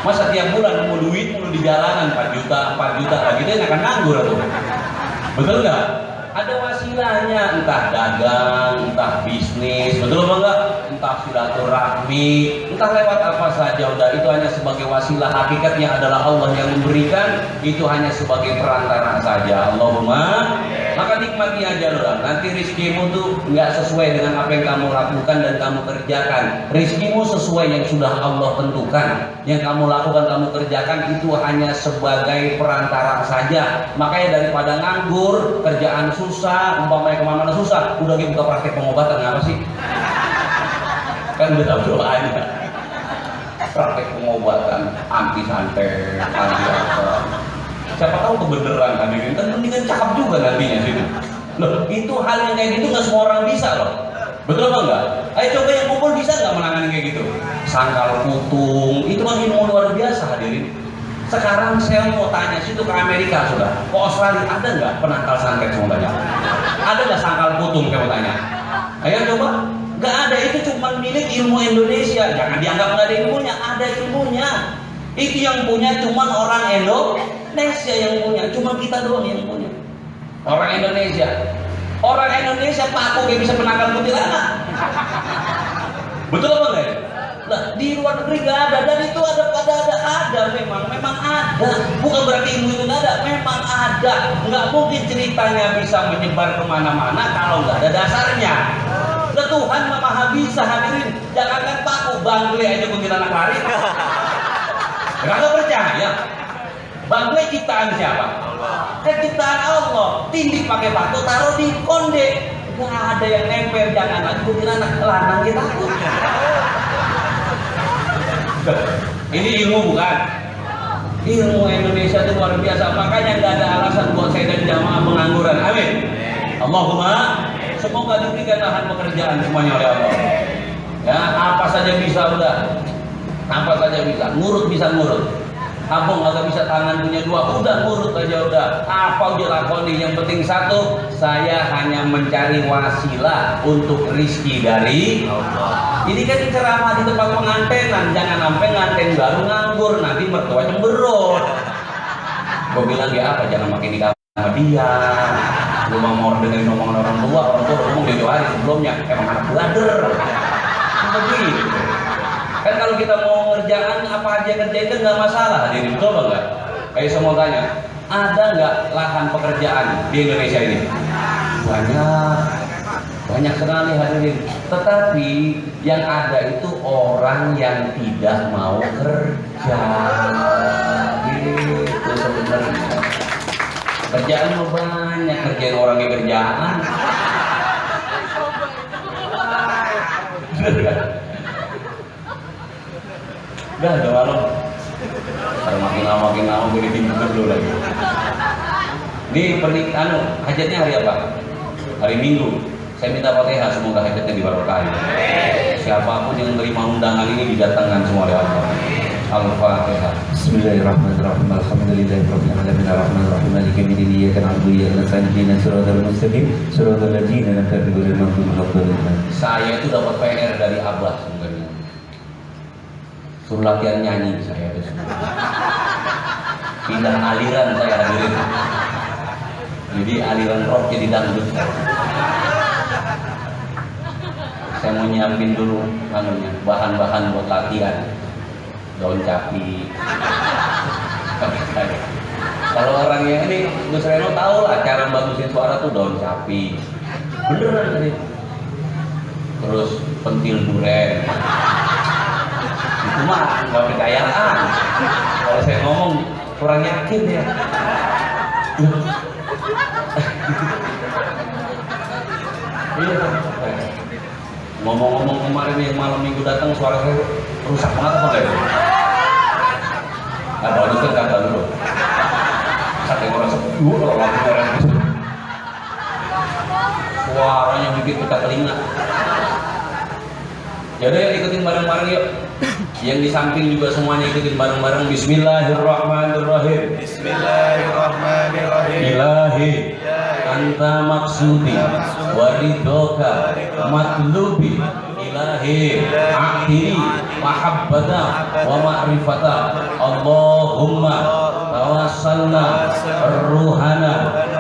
Masa tiap bulan nemu duit mulu di jalanan 4 juta, 4 juta, gitu yang akan nganggur tuh. Betul nggak? Ada wasilahnya, entah dagang, entah bisnis, betul apa enggak? Entah silaturahmi, entah lewat apa saja, udah itu hanya sebagai wasilah. Hakikatnya adalah Allah yang memberikan, itu hanya sebagai perantara saja. Allahumma, maka nikmati aja loh. Nanti rizkimu tuh nggak sesuai dengan apa yang kamu lakukan dan kamu kerjakan. Rizkimu sesuai yang sudah Allah tentukan. Yang kamu lakukan, kamu kerjakan itu hanya sebagai perantara saja. Makanya daripada nganggur, kerjaan susah, umpamanya kemana-mana susah, udah gitu buka praktek pengobatan, apa sih? Kan udah tahu doanya. Praktek pengobatan, anti santet, anti apa. Siapa tahu kebenaran hadirin, kan mendingan cakap juga nantinya situ. Loh, itu hal yang kayak gitu nggak semua orang bisa loh. Betul apa enggak? Ayo coba yang kumpul bisa nggak menangani kayak gitu? Sangkal putung, itu kan ilmu luar biasa hadirin. Sekarang saya mau tanya, situ ke Amerika sudah, ke Australia ada nggak penangkal santet semua banyak? Ada nggak sangkal putung? Saya mau tanya. Ayo coba, nggak ada, itu cuma milik ilmu Indonesia. Jangan dianggap nggak ada ilmunya, ada ilmunya. Itu yang punya cuma orang Indonesia yang punya, cuma kita doang yang punya. Orang Indonesia paku kayak bisa penangkal kuntilanak. Betul apa enggak? Nah, di luar negeri nggak ada, dan itu ada memang ada. Bukan berarti ilmu itu nggak ada, memang ada. Nggak mungkin ceritanya bisa menyebar kemana-mana kalau nggak ada dasarnya. Nah, Tuhan maha bisa hadirin. Jangankan paku, bangle aja kuntilanak lari. Nggak percaya? Bangle ciptaan siapa? Kan ciptaan Allah. Tindik pakai batu, taruh di konde. Nggak ada yang nempel, jangan lagi kuntilanak lanang kita takut. Ini ilmu bukan? Ilmu Indonesia itu luar biasa. Makanya nggak ada alasan buat saya dan jamaah pengangguran. Amin. Allahumma, semoga diberikan lahan pekerjaan semuanya oleh Allah. Ya, apa saja bisa udah. Apa saja bisa. Ngurut bisa ngurut. Abang agak bisa tangan punya dua, udah ngurut aja udah. Apa udah lakoni, yang penting satu, saya hanya mencari wasilah untuk rizki dari Allah. Ini kan ceramah di tempat pengantenan, jangan sampai nganten baru nganggur, nanti mertua cemberut. Gue bilang ya apa, jangan makin nikah sama dia. Lu mau dengerin omongan orang tua ngomong di hari sebelumnya, emang anak belader. Begitu. Kan kalau kita mau ngerjakan apa aja kerjain kan nggak masalah, jadi betul nggak? Kayak saya mau tanya, ada nggak lahan pekerjaan di Indonesia ini? Banyak sekali hadirin. Tetapi yang ada itu orang yang tidak mau kerja. Gitu sebenarnya. Kerjaan mah banyak, kerjain orang yang kerjaan. Udah ada warung. Makin lama gue ditinggal dulu lagi. Ini pernikahan hajatnya hari apa? Hari Minggu. Saya minta Fatihah, semoga hajatnya diberkahi. Siapapun yang menerima undangan ini didatangkan semua oleh Allah. Al-Fatihah. Bismillahirrahmanirrahim. Alhamdulillahirabbil alamin arrahmanirrahim maliki yaumiddin iyyaka na'budu wa iyyaka nasta'in ihdinas siratal mustaqim siratal ladzina an'amta 'alaihim ghairil maghdubi 'alaihim. Saya itu dapat PR dari Abah sebenarnya. Suruh latihan nyanyi saya itu semua. Pindah aliran saya hadirin. Jadi aliran rock jadi dangdut. Saya mau nyiapin dulu bahan-bahan buat latihan. Daun capi. Kalau orang yang ini Gus Reno tahu lah cara bagusin suara tuh daun capi. Beneran tadi. Terus pentil duren. Itu mah nggak percayaan. Kalau saya ngomong kurang yakin ya. Iya. Ngomong-ngomong kemarin yang malam minggu datang suara saya rusak banget apa enggak itu? Nah, bagus kan kata dulu. Sampai orang sepuh kalau lampu merah itu. Suaranya bikin kita telinga. Jadi ikutin bareng-bareng yuk. Yang di samping juga semuanya ikutin bareng-bareng. Bismillahirrahmanirrahim. Bismillahirrahmanirrahim. Ilahi anta maksudi waridoka matlubi ilahi a'tini mahabbata wa ma'rifata Allahumma tawassalna ruhana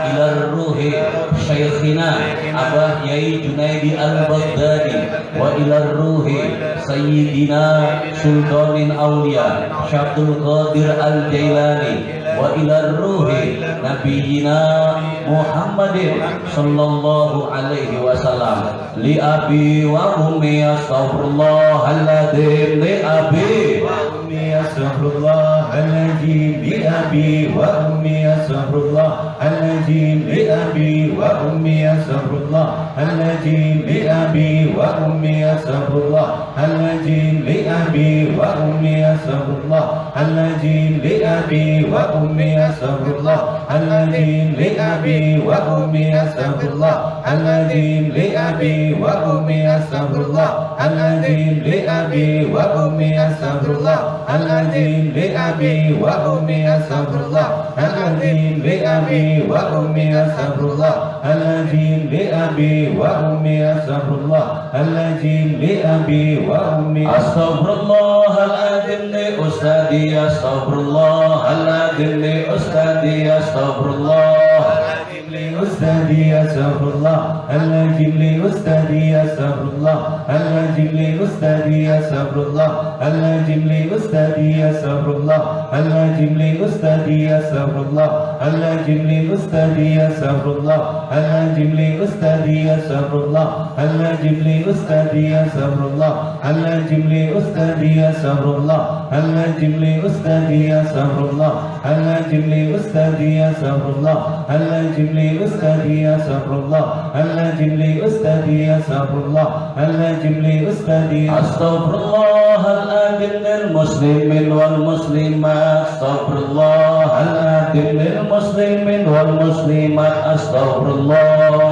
ila ruhi syaikhina Abah Yai Junaidi Al-Baghdadi wa ila ruhi sayyidina sultanin awliya Syabdul Qadir Al-Jailani wa ila ruhi nabiyina Muhammadin sallallahu alaihi wasallam li abi wa ummi astaghfirullahaladzim li abi wa ummi astaghfirullahaladzim li abi wa ummi astaghfirullahaladzim li abi wa ummi astaghfirullahaladzim li abi wa ummi astaghfirullahaladzim li abi wa ummi astaghfirullahaladzim li abi wa ummi astaghfirullahaladzim li abi wa ummi astaghfirullahaladzim li abi wa ummi astaghfirullahaladzim li abi wa ummi astaghfirullahaladzim li abi wa ummi astaghfirullahaladzim li abi wa ummi astaghfirullahaladzim li abi wa ummi astaghfirullahaladzim li abi wa ummi astaghfirullahaladzim li ustadi astaghfirullahaladzim li ustadi astaghfirullahaladzim li ustadi astaghfirullahaladzim li ustadi astaghfirullahaladzim li ustadi astaghfirullahaladzim li ustadi astaghfirullahaladzim li ustadi astaghfirullahaladzim li ustadi astaghfirullahaladzim li ustadi astaghfirullahaladzim li ustadi astaghfirullahaladzim li ustadi astaghfirullahaladzim li ustadi astaghfirullahaladzim li ustadi astaghfirullahaladzim li ustadi astaghfirullahaladzim li ustadi astaghfirullahaladzim li ustadi astaghfirullahaladzim lil muslimin wal muslimat astaghfirullahaladzim lil muslimin wal muslimat astaghfirullah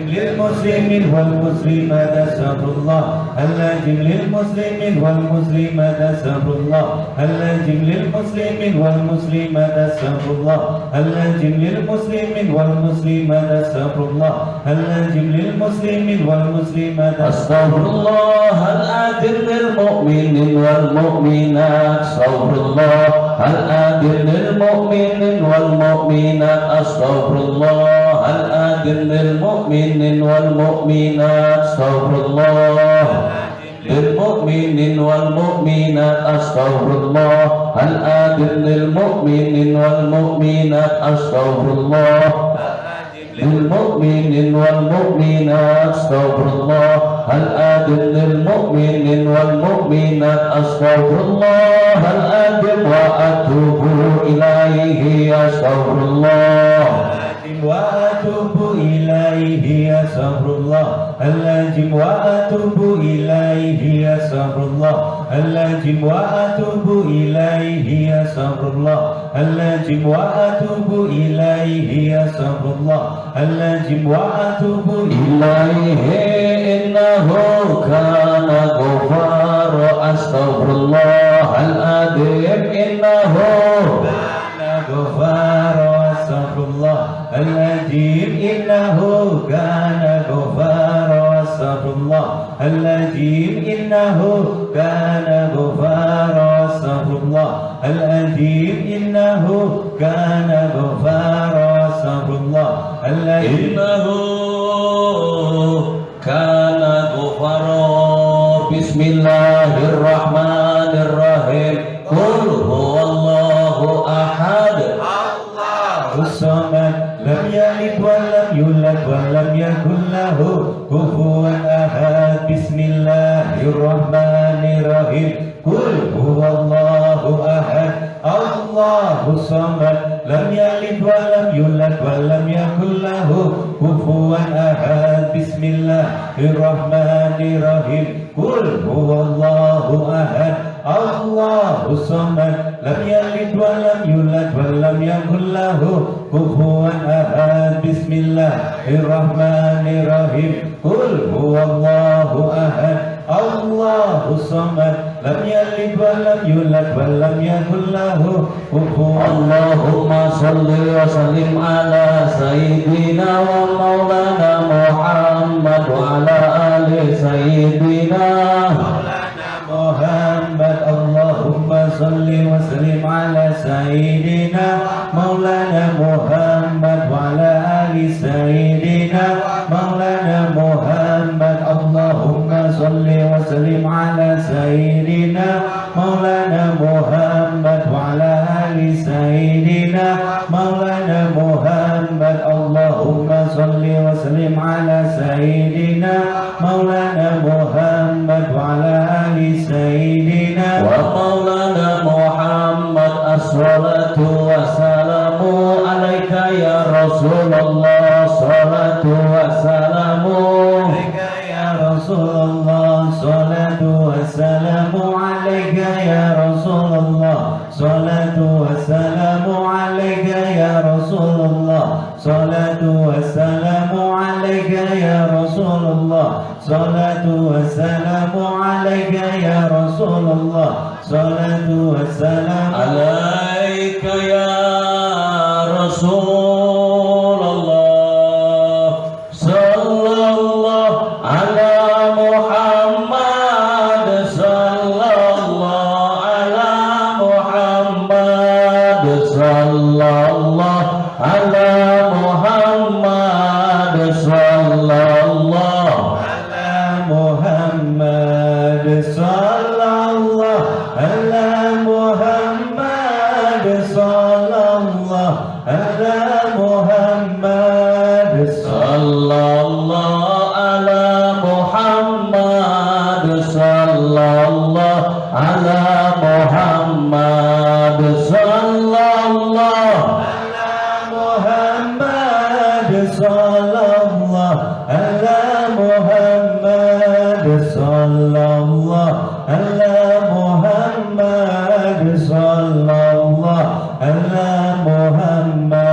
للمسلمين والمسلمات استغفر الله اللازم للمسلمين والمسلمات استغفر الله اللازم للمسلمين والمسلمات استغفر الله اللازم للمسلمين والمسلمات استغفر الله اللازم للمسلمين والمسلمات استغفر الله العادل للمؤمنين والمؤمنات استغفر الله العادل للمؤمنين والمؤمنات استغفر الله العادل للمؤمنين والمؤمنات استغفر الله للمؤمنين والمؤمنات استغفر الله العادل للمؤمنين والمؤمنات استغفر الله للمؤمنين والمؤمنات استغفر الله العادل للمؤمنين والمؤمنات استغفر الله العادل وأتوب إليه استغفر الله وأتوب إليه أستغفر الله اللازم وأتوب إليه أستغفر الله اللازم وأتوب إليه أستغفر الله اللازم وأتوب إليه أستغفر الله اللازم وأتوب إليه إنه كان غفارا أستغفر الله العظيم إنه كان غفارا أستغفر الله العظيم إنه كان غفارا أستغفر الله العظيم إنه كان غفارا أستغفر الله العظيم إنه كان غفارا أستغفر الله إنه كان غفارا بسم الله الرحمن الرحيم قل هو الله أحد الصمد لم يلد ولم يولد ولم يكن له كفوا أحد بسم الله الرحمن الرحيم قل هو الله أحد الله الصمد لم يلد ولم يولد ولم يكن له كفوا أحد بسم الله الرحمن الرحيم قل هو الله أحد الله الصمد لم يلد ولم يولد ولم يكن له كفوا أحد بسم الله الرحمن الرحيم قل هو الله أحد الله الصمد لم يلد ولم يولد ولم يكن له كفوا اللهم صل وسلم على سيدنا ومولانا محمد وعلى آل سيدنا سيدنا محمد اللهم صل وسلم على سيدنا مولانا محمد وعلى آل سيدنا مولانا محمد اللهم صل وسلم على سيدنا مولانا محمد وعلى آل سيدنا مولانا محمد اللهم صل وسلم على سيدنا مولانا محمد وعلى آل سيدنا ومولانا محمد الصلاة والسلام عليك يا رسول الله صلاة والسلام عليك يا رسول الله صلاة والسلام عليك يا رسول الله صلاة والسلام عليك يا رسول الله صلاة والسلام عليك يا رسول الله صلاة والسلام عليك يا رسول الله صلاة والسلام عليك يا رسول الله صلى الله على محمد صلى الله على محمد صلى الله على محمد صلى الله على محمد صلى الله على محمد صلى الله على محمد صلى الله على محمد صلى الله على محمد صلى الله على محمد صلى الله على محمد صلى الله على محمد صلى الله على محمد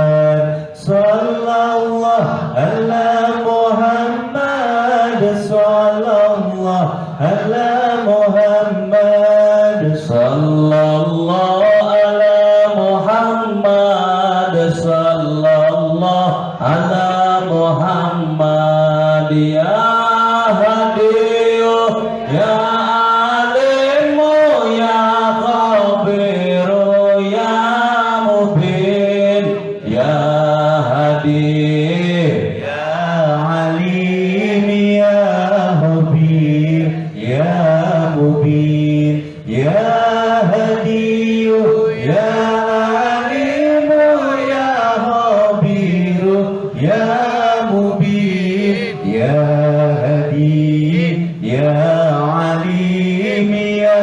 صلى الله على محمد صلى الله على محمد صلى الله على محمد صلى الله على محمد يا هدي يا عالم يا خبير يا مبين يا هدي يا عليم يا خبير يا مبين يا هدي يا عليم يا خبير يا مبين يا هدي يا عليم يا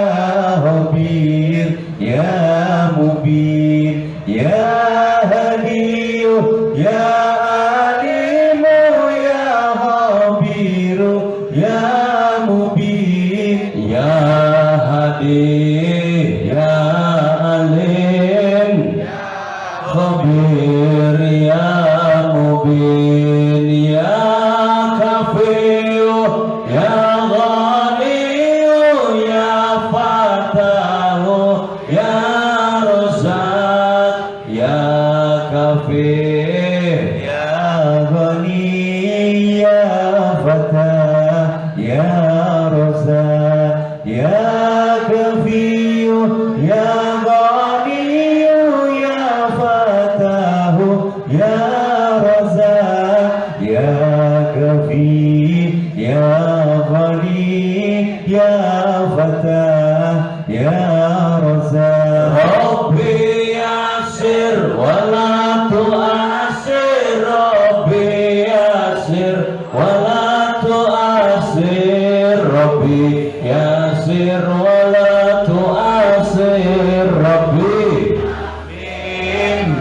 خبير يا مبين يا هدي يا عليم يا خبير يا مبين يا هدي يا عليم خبير يا مبين يا كفي يا غني يا فتاه يا رزاق يا كفي يا غني يا فتى يا رزاق يا كفي يا غني يا فتاه يا رزاق يا كفي يا غني يا فتاه يا رزاق ربي يسر ولا تؤثر ربي يسر ولا تؤثر ربي يسر ولا تؤثر ربي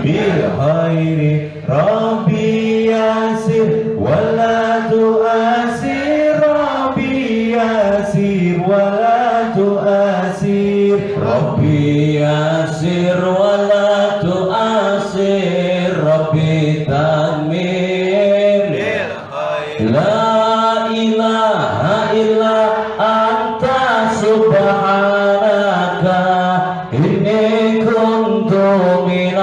بالخير ربي يسر ولا تؤثر ربي يسر ولا تؤثر ربي يسر ولا تؤثر ربي تأمين لا إله إلا أنت سبحانك إني كنت من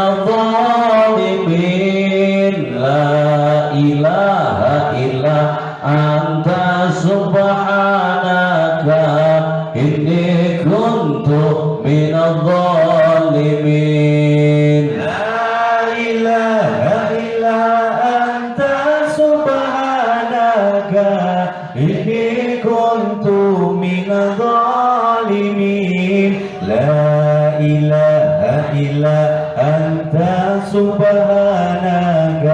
الظالمين لا إله إلا أنت سبحانك الظالمين لا إله إلا أنت سبحانك إني كنت من الظالمين لا إله إلا أنت سبحانك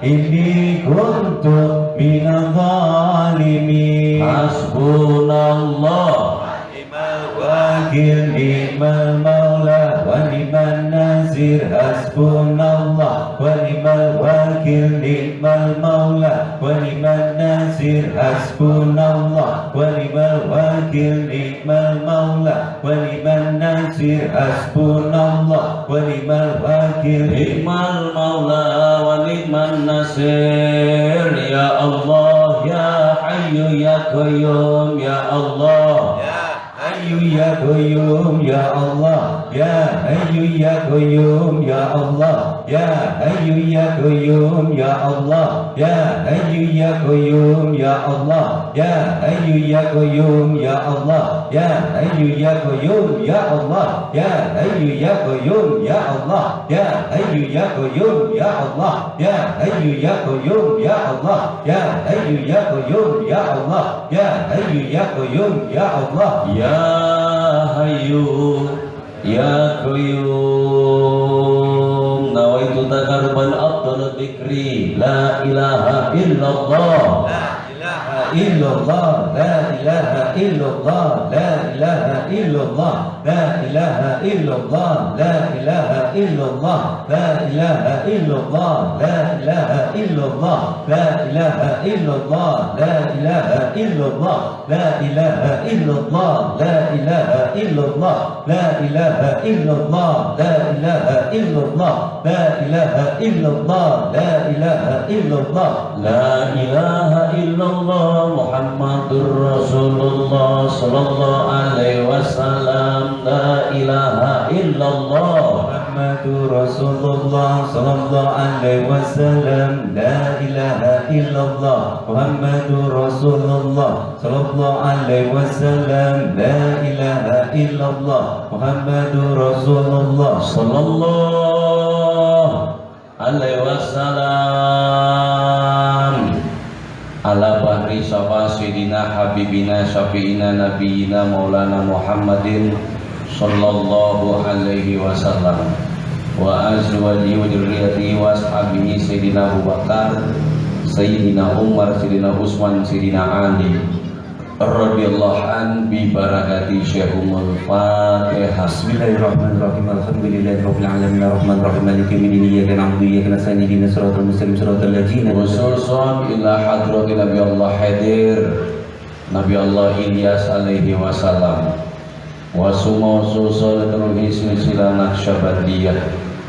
إني كنت من الظالمين حسبنا الله wakil ni'mal maula wa ni'mal nasir hasbunallah wa ni'mal wakil ni'mal maula wa ni'mal nasir hasbunallah wa ni'mal wakil ni'mal maula wa ni'mal nasir hasbunallah wa ni'mal wakil ni'mal maula wa ni'man nasir ya Allah ya hayyu ya qayyum ya Allah Hayyu ya Qayyum ya Allah ya Hayyu ya Qayyum ya Allah ya Hayyu ya Qayyum ya Allah ya Hayyu ya Qayyum ya Allah ya Hayyu ya Qayyum ya Allah ya Hayyu ya Qayyum ya Allah ya Hayyu ya Qayyum ya Allah ya Hayyu ya Qayyum ya Allah ya Hayyu ya Qayyum ya Allah ya Hayyu ya Qayyum ya Allah ya Hayyu ya Qayyum ya Allah ya hayyu ya qayyum nawaitu taqarruban afdal dzikri la ilaha illallah illallah la ilaha illallah la ilaha illallah la ilaha illallah la ilaha illallah la ilaha illallah la ilaha illallah la ilaha illallah la ilaha illallah la ilaha illallah la ilaha illallah la ilaha illallah la ilaha illallah la ilaha illallah la ilaha illallah la ilaha illallah Muhammadur Rasulullah sallallahu alaihi wasallam la ilaha illallah Muhammadur Rasulullah sallallahu alaihi wasallam la ilaha illallah Muhammadur Rasulullah sallallahu alaihi wasallam la ilaha illallah Muhammadur Rasulullah sallallahu alaihi wasallam ala bahri syafa sayyidina habibina syafi'ina nabiyina maulana Muhammadin sallallahu alaihi wasallam wa azwaji wa dzurriyyatihi wa ashabihi sayyidina Abu Bakar sayyidina Umar sayyidina Utsman sayyidina Ali radhiyallahu an bi barakati Syekhul Fatihah. Bismillahirrahmanirrahim. Alhamdulillahirabbil alamin arrahmanir rahim maliki yaumiddin iyyaka na'budu wa iyyaka nasta'in ihdinas siratal mustaqim siratal ladzina khususan ila hadratin Nabi Allah hadir Nabi Allah Ilyas alaihi wasallam wa sumausul terus silsilah Naqsyabandiyah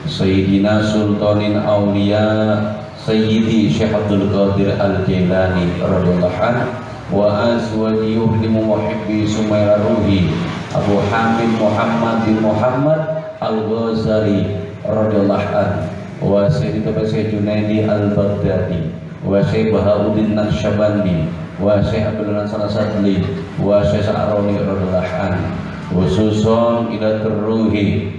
Sayyidina Sultanin Aulia Sayyidi Syekh Abdul Qadir Al-Jailani radhiyallahu anhu wa azwaji yuhdimu muhibbi Sumaira Ruhi Abu Hamid Muhammad bin Muhammad Al-Ghazali radhiyallahu anhu wa Sayyidi Syekh Junaidi Al-Baghdadi wa Syekh Bahauddin Naqsyabandi wa Syekh Abdul Nasr Sadli wa Syekh Sa'roni radhiyallahu anhu khususon ila terruhi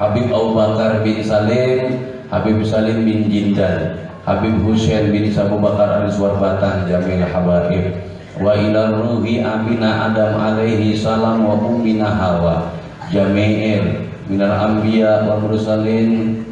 Habib Abu Bakar bin Salim Habib Salim bin Jindan Habib Husain bin Abu Bakar al-Suwarbatan Jamil Habaib wa ila ruhi Amina Adam alaihi salam wa ummina Hawa jami'il minal anbiya wal mursalin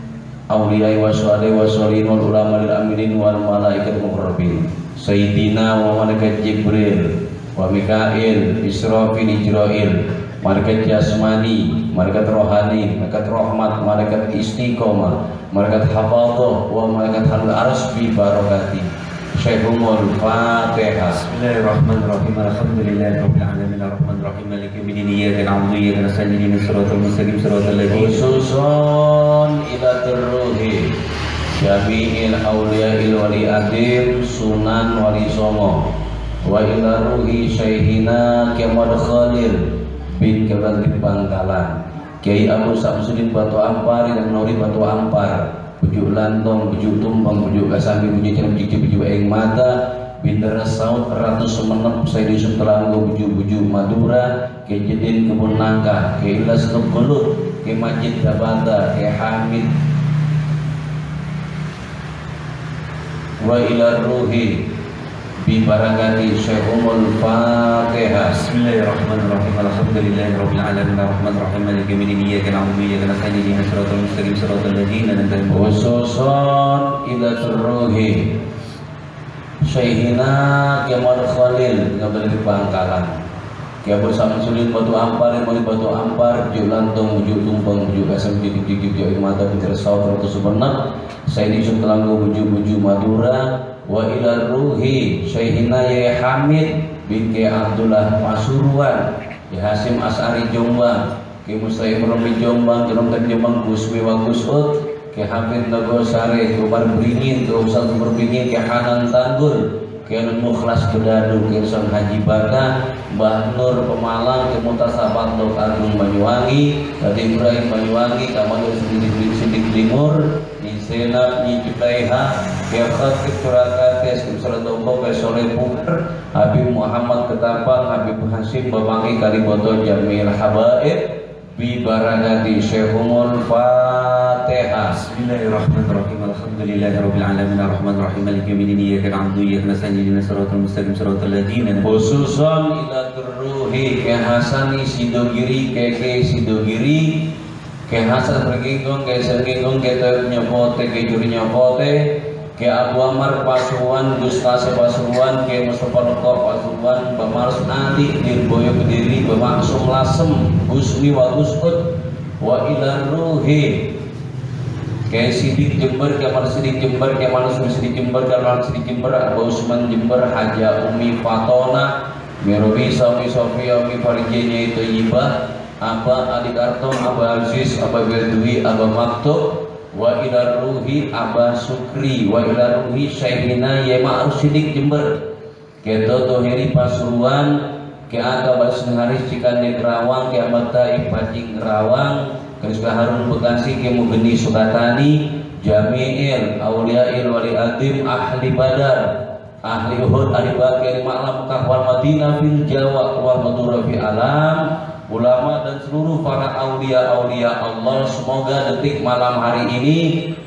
awliya wa syuhada wa sholihin wal ulama lil aminin wal malaikat muqarrabin sayyidina wa malaikat Jibril wa Mikail Israfil Ijrail malaikat jasmani malaikat rohani malaikat rahmat malaikat istiqomah malaikat hafadhah wa malaikat halul arsy bi barakati Syekhul Fatihah. Bismillahirrahmanirrahim. Alhamdulillahirabbil alamin arrahmanir rahim maliki yaumiddin iyyaka na'budu wa iyyaka nasta'in ihdinas siratal mustaqim siratal ladzina khususon ila terruhi jami'il awliya'il wali adim Sunan Wali Songo wa ila ruhi Syekhina Kemad Khalil bin Kebantik Bangkalan Kiai Abu Samsudin Batu Ampar dan Nuri Batu Ampar bujuk lantong, bujuk tumpang, bujuk kasambi, bujuk cerem, bujuk eng mata Bintara Saud Ratu Sumenep Sayyidi Sutelanggo Buju-buju Madura ke Jedin Kebun Nangka ke Ilas Nukulut ke Majid Dabata ke Hamid wa ila ruhi bi barakati Syekhul Fatihah. Bismillahirrahmanirrahim. Alhamdulillahirabbil alamin arrahmanir rahim maliki yaumiddin iyyaka na'budu wa iyyaka nasta'in ihdinas siratal mustaqim siratal ladzina an'amta 'alaihim khususon ila ruhi Syekhina Kemal Khalil ngambil di Bangkalan Kiabu Samsulin Batu Ampar Mali Batu Ampar Bujuk Lantung Bujuk Tumpeng Bujuk Kasem Bujuk Bujuk Mata Bintara Saud Ratu Sumenep Sayyidi Sutelanggo Buju-buju Madura wa ila ruhi Syekhina Yai Hamid bin Ki Abdullah Pasuruan Ki Hasim As'ari Jombang Ki Mustahim Romi Jombang Jeromkan Jombang Guswi wa Gusut Ki Hafid Nagosare Ki Umar Beringin Ki Ustaz Umar Beringin Ki Hanan Tanggul Ki Anun Mukhlas Kedadu Ki Irsan Haji Baka Mbah Nur Pemalang Ki Mutasabat Dok Agung Banyuwangi Kati Ibrahim Banyuwangi Kamadul Sidik Timur Senap Nyi Ciptaiha Kiafat Kecurakates Kimsalatombo Pesole Puker Habib Muhammad Ketapang Habib Hasim Babangi Kaliboto Jamil Habaib Bi Barakati Syekhul Fatihah. Bismillahirrahmanirrahim. Alhamdulillahirabbil alamin arrahmanir rahim maliki yaumiddin iyyaka na'budu wa iyyaka nasta'in ihdinas siratal mustaqim siratal ladzina khususon ila turruhi ke Hasani Sidogiri Keke Sidogiri ke Hasan Perginggung ke Serginggung ke Nyopote ke Juri Nyopote ke Abu Amar Pasuruan Gustase Pasuruan ke Mustafa Lekor Pasuruan Bamars Nadi Dirboyo Kediri Bamaksum Lasem Gusmi wa Gusut wa ila ruhi ke Sidik Jember ke Mal Sidik Jember ke Mal Sidik Jember ke Mal Sidik Jember Abu Usman Jember Haja Umi Fatona Merowi Sofi Sofia Umi Farijenya itu Yibah Aba Adi Kartong, Aba Aziz, Aba Berdui, Aba Maktub wa ila ruhi Aba Sukri wa ila ruhi Syekhina Yema Arsidik Jember ke Toto Heri Pasuruan ke Aga Basni Haris Cikande Kerawang ke Amata Ipacing Kerawang ke Rizka Harun Bekasi ke Mugeni Sukatani Jami'il Aulia'il Wali Adim Ahli Badar Ahli Uhud Ahli Bakir Ma'lam Kahwal Madinah Fil Jawa wa Madura fi Alam ulama dan seluruh para aulia-aulia Allah, semoga detik malam hari ini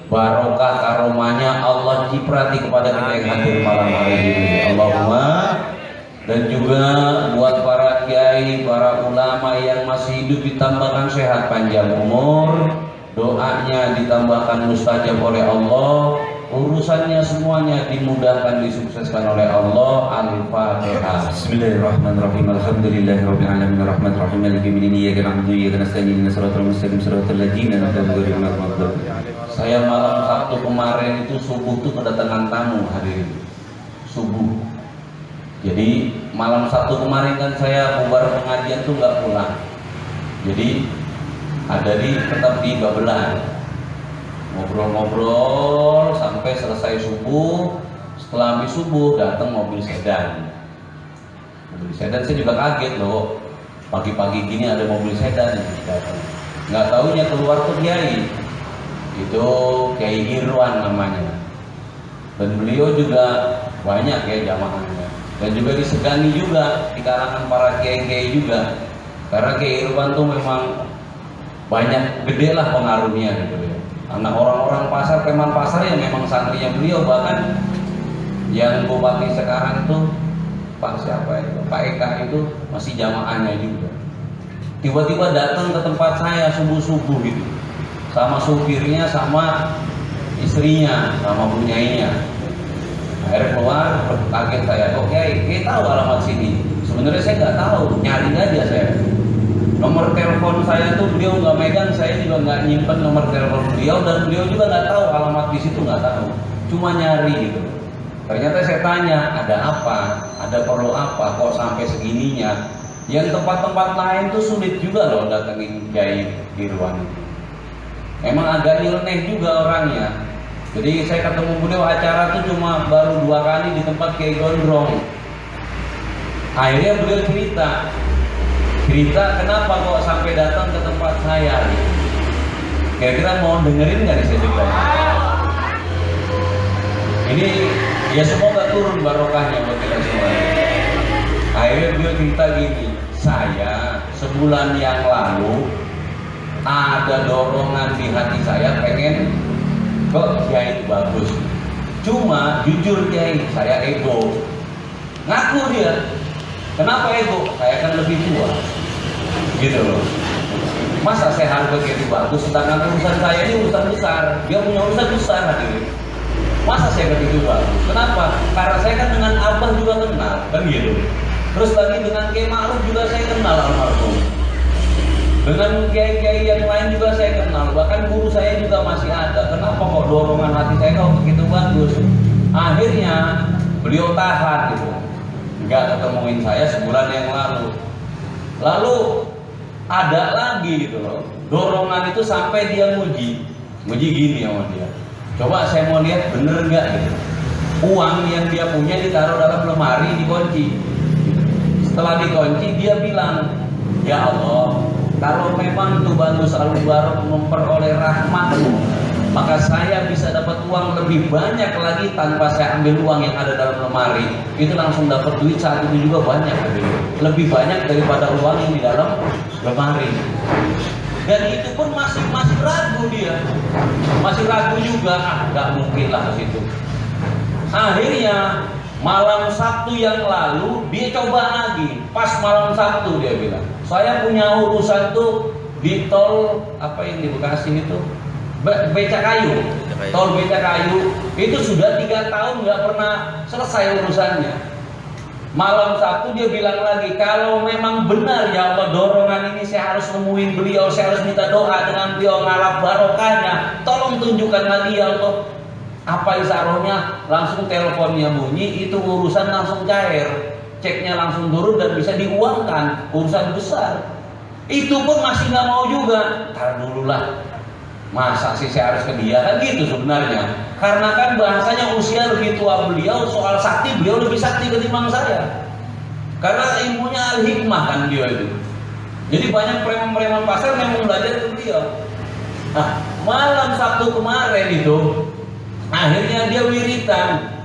barokah karomanya Allah ciprati kepada kita yang hadir malam hari ini Allahumma. Dan juga buat para kiai, para ulama yang masih hidup ditambahkan sehat panjang umur, doanya ditambahkan mustajab oleh Allah, urusannya semuanya dimudahkan, disukseskan oleh Allah. Al-Fatihah. Bismillahirrahmanirrahim. Alhamdulillahirabbil alamin arrahmanir rahim maliki yaumiddin iyyaka na'budu wa iyyaka nasta'in ihdinas siratal mustaqim siratal ladzina an'amta 'alaihim ghairil maghdubi 'alaihim. Saya malam Sabtu kemarin itu subuh tuh kedatangan tamu hadirin. Subuh. Jadi malam Sabtu kemarin kan saya bubar pengajian tuh nggak pulang. Jadi ada tetap di Babelan. Ngobrol-ngobrol sampai selesai subuh. Setelah habis subuh datang mobil sedan. Mobil sedan saya juga kaget loh. Pagi-pagi gini ada mobil sedan datang. Nggak taunya keluar tuh kiai. Itu Kiai Irwan namanya. Dan beliau juga banyak ya jamaahnya. Dan juga disegani juga di kalangan para kiai-kiai juga. Karena Kiai Irwan tuh memang banyak gede lah pengaruhnya gitu ya. Karena orang-orang pasar, preman pasar yang memang santrinya beliau, bahkan yang bupati sekarang tuh Pak siapa itu, Pak Eka itu masih jamaahnya juga. Tiba-tiba datang ke tempat saya subuh-subuh gitu, sama supirnya, sama istrinya, sama bunyainya. Akhirnya keluar, kaget saya, oke, kita tahu alamat sini. Sebenarnya saya nggak tahu, nyari aja saya. Nomor telepon saya tuh beliau nggak megang, saya juga nggak nyimpen nomor telepon beliau, dan beliau juga nggak tahu alamat di situ, nggak tahu, cuma nyari gitu. Ternyata saya tanya, ada apa, ada perlu apa, kok sampai segininya? Yang tempat-tempat lain tuh sulit juga loh datengin Kiai Irwan. Emang agak nyeleneh juga orangnya. Jadi saya ketemu beliau acara tuh cuma baru 2 kali di tempat Kiai Gondrong. Akhirnya beliau cerita kenapa kok sampai datang ke tempat saya. Kira-kira mau dengerin nggak nih saya ceritanya? Ini Ya semoga turun barokahnya buat kita semua. Akhirnya beliau cerita gini, saya sebulan yang lalu ada dorongan di hati saya pengen kok Kiai itu bagus. Cuma jujur Kiai, saya ego. Ngaku dia. Kenapa ego? Saya kan lebih tua. Gitu loh. Masa saya harus begitu bagus, sedangkan urusan saya ini urusan besar. Dia punya urusan besar hadirin. Masa saya begitu bagus? Kenapa? Karena saya kan dengan Abah juga kenal, kan gitu. Terus lagi dengan Kiai Ma'ruf juga saya kenal almarhum. Dengan kiai-kiai yang lain juga saya kenal. Bahkan guru saya juga masih ada. Kenapa kok dorongan hati saya kok begitu bagus? Akhirnya beliau tahan gitu. Nggak ketemuin saya sebulan yang lalu. Lalu ada lagi gitu loh. Dorongan itu sampai dia muji gini sama dia. Coba saya mau lihat bener nggak gitu. Uang yang dia punya ditaruh dalam lemari, dikunci. Setelah dikunci dia bilang, ya Allah, kalau memang Tubanus Al-Mubarak memperoleh rahmatmu, maka saya bisa dapat uang lebih banyak lagi tanpa saya ambil uang yang ada dalam lemari. Itu langsung dapat duit saat itu juga banyak, lebih banyak daripada uang yang di dalam lemari. Dan itu pun masih ragu dia, masih ragu juga, nggak mungkin lah ke situ. Akhirnya malam Sabtu yang lalu dia coba lagi. Pas malam Sabtu dia bilang, saya punya urusan tuh di tol apa yang di Bekasi itu, Becakayu, tol Becakayu itu sudah 3 tahun nggak pernah selesai urusannya. Malam Sabtu dia bilang lagi, kalau memang benar ya Allah dorongan ini saya harus nemuin beliau, saya harus minta doa dengan beliau ngalap barokahnya, tolong tunjukkan lagi ya Allah. Apa isarohnya? Langsung teleponnya bunyi, itu urusan langsung cair, ceknya langsung turun dan bisa diuangkan, urusan besar. Itu pun masih nggak mau juga. Tar dulu lah, masa sih saya harus ke dia, kan gitu sebenarnya. Karena kan bahasanya usia lebih tua beliau, soal sakti beliau lebih sakti ketimbang saya. Karena ilmunya al-hikmah kan dia itu. Jadi banyak preman-preman pasar memang belajar ke beliau. Nah, malam Sabtu kemarin itu akhirnya dia wiritan.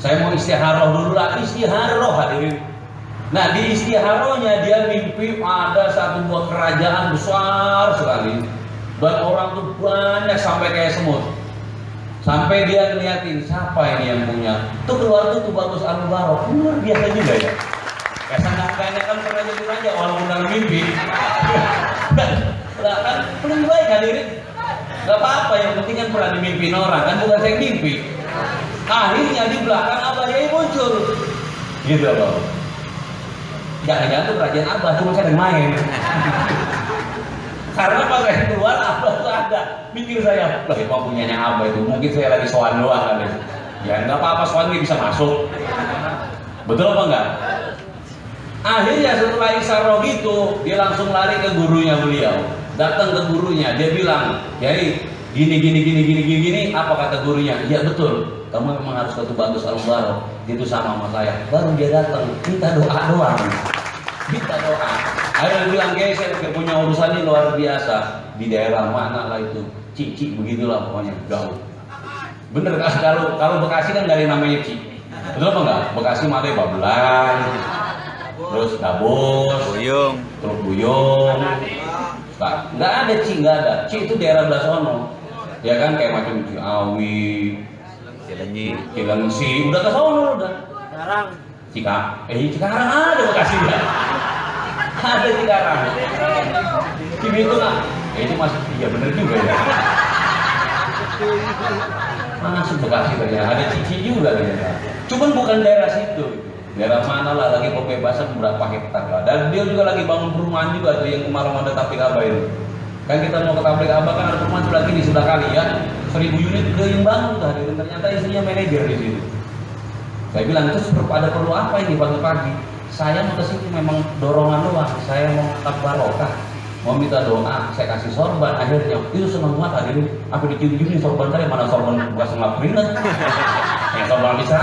Saya mau istiharoh dulu lah, istiharoh hadirin. Nah di istiharohnya dia mimpi ada satu buah kerajaan besar sekali. Dan orang tuh banyak sampai kayak semut. Sampai dia ngeliatin siapa ini yang punya. Tuh keluar tuh Tubanus Al-Mubarak. Luar biasa juga ya. Ya sangka-sangkanya kan pernah jadi raja walaupun dalam mimpi. Nah kan lebih baik hadirin. Gak apa-apa, yang penting kan pernah dimimpin orang, kan bukan saya mimpi. Akhirnya di belakang Abah Yai muncul. Gitu loh. Jangan-jangan tuh kerajaan Abah, cuma saya main. Karena pas saya keluar Abah tuh ada. Mikir saya, lah itu punyanya Abah itu. Mungkin saya lagi sowan doang kali. Ya nggak apa-apa, sowan bisa masuk. Betul apa enggak? Akhirnya setelah isyarat gitu, dia langsung lari ke gurunya beliau. Datang ke gurunya, dia bilang, Kiai, gini, apa kata gurunya? Iya betul, kamu memang harus ke Tubanus Al-Mubarak. Itu sama saya. Baru dia datang, minta doa doang. Minta doa. Akhirnya bilang, Kiai, saya punya urusan ini luar biasa. Di daerah mana lah itu, Cici begitulah pokoknya, jauh. Bener kan, kalau Bekasi kan dari namanya Cici. Betul apa enggak? Bekasi mati Babelan, terus Gabus, Teluk Buyung. Nggak ada Ci, nggak ada. Ci itu daerah belah sono. Ya kan kayak macam Ciawi, Cilengsi, udah ke sono udah. Cikarang ada Bekasi ya. Ada Cikarang. Cibitung lah. Itu masih iya bener juga ya. Masuk Bekasi ternyata ada Cici juga ternyata. Cuman bukan daerah situ. Daerah mana lah lagi pembebasan berapa hektar lah. Dan dia juga lagi bangun perumahan juga tuh yang kemarin ada tablik Abah itu. Kan kita mau ke tablik Abah kan ada perumahan sebelah kiri sebelah kalian 1000 unit udah yang bangun tuh hadirin. Ternyata istrinya manajer di situ. Saya bilang terus ada perlu apa ini pagi-pagi? Saya mau ke situ memang dorongan doang. Saya mau tak barokah, mau minta doa. Saya kasih sorban akhirnya itu senang banget hadirin. Apa dicium-cium sorban saya mana sorban bekas ngelap keringat? Yang sorban bisa.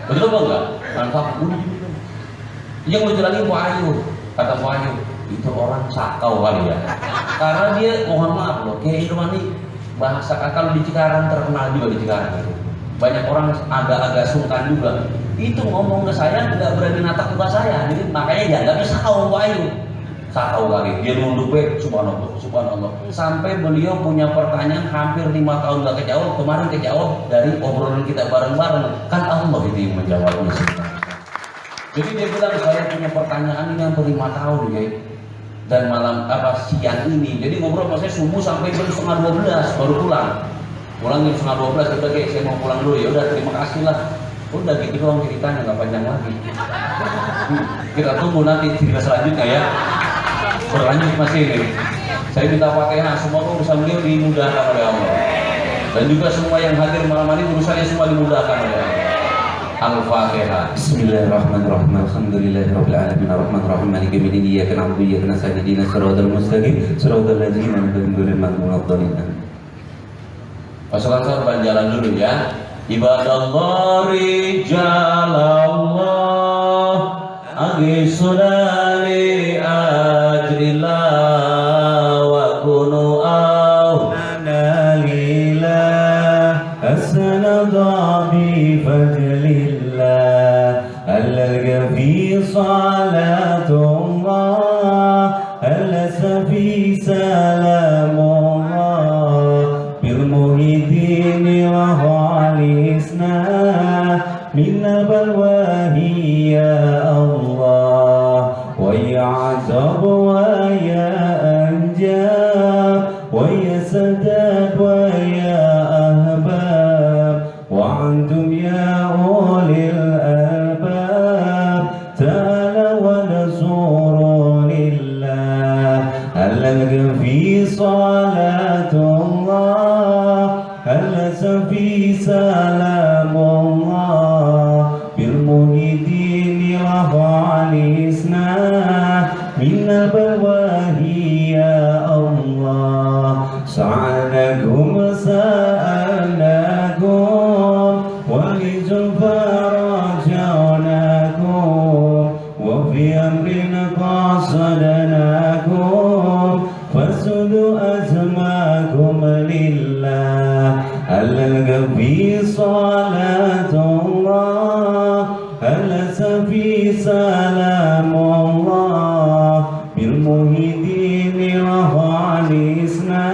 Betul apa enggak? Langsung yang lucu lagi Bu Ayu, kata Bu Ayu itu orang sakau kali ya. Karena dia mohon maaf loh, kayak Irwan nih bahasa kalau di Cikarang terkenal juga di Cikarang gitu. Banyak orang agak-agak sungkan juga. Itu ngomong ke saya nggak berani natap muka saya, jadi makanya dia nggak bisa tahu ayu. Saya tahu kali, dia nunduk subhanallah, subhanallah. Sampai beliau punya pertanyaan hampir 5 tahun nggak kejawab, kemarin kejawab dari obrolan kita bareng-bareng. Kan Allah itu yang menjawabnya sebenarnya. Jadi dia bilang saya punya pertanyaan ini hampir 5 tahun ya. Dan malam siang ini, jadi ngobrol sama saya subuh sampai jam 11:30 baru pulang. Pulang jam 11:30 udah kayak saya mau pulang dulu ya udah terima kasih lah. Udah gitu doang ceritanya nggak panjang lagi. Kita tunggu nanti cerita selanjutnya ya. Berlanjut masih ini. Saya minta Fatihah semoga urusan beliau dimudahkan oleh Allah. Dan juga semua yang hadir malam ini urusannya semua dimudahkan oleh Allah. Al-Fatihah. Bismillahirrahmanirrahim. Alhamdulillahirabbil alamin arrahmanirrahim maliki yaumiddin iyyaka na'budu wa iyyaka nasta'in ihdinas siratal mustaqim siratal ladzina an'amta 'alaihim. Pasukan sorban jalan dulu ya. Ibadallah rijalallah agisudari ajrillah wa kunu Lana lillah asnada bi fadlillah al-gafi salatullah al-safi salamullah bil muhidin wa khalisna min balwahi ya Allah wa ya'zab wa ya anjab wa ya sadad wa ya ahbab wa antum ya ulil albab ta'ala wa nasuru lillah al-gafi salatullah al-safi salamullah bil muhidin wa khalisna min balwahi ya Allah sa'alakum sa'alakum wa li zulfarajanakum wa fi amrin qasadanakum fasudu azmakum lillah al-gafi salatullah al-safi salamullah bil muhidin wa khalisna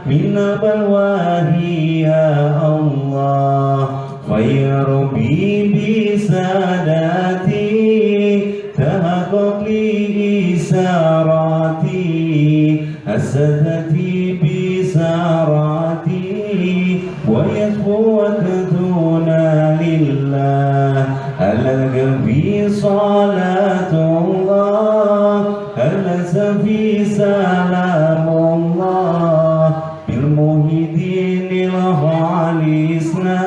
min balwahi ya Allah ya rabbi bi sadati tahaqqaq li isarati asadati bi sarati wa yasbuwatuna lillah al-gafi salatullah al-safi salamullah bil muhidin wa khalisna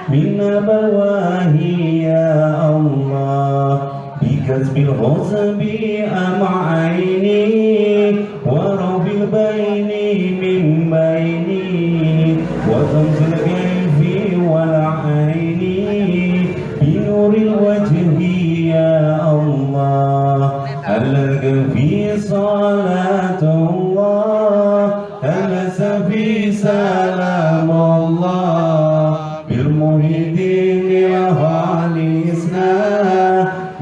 min balwahi ya Allah bikasbil ghazbi am'aini wa rabbil baini min baini wa tamzil kayfi wal aini binuril wajhi ya Allah al-gafi salatullah al-safi salamullah bil muhidin wa khalisna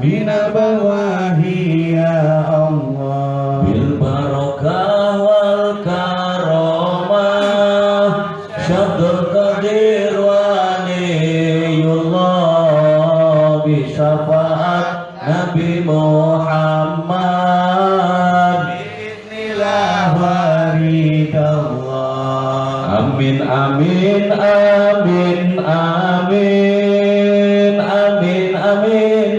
min balwahi ya Allah bil barakah wal karamah syabdul qadir wa niyullah bi syafaat Nabi Muhammad bismillah waridallah amin amin amin amin amin amin amin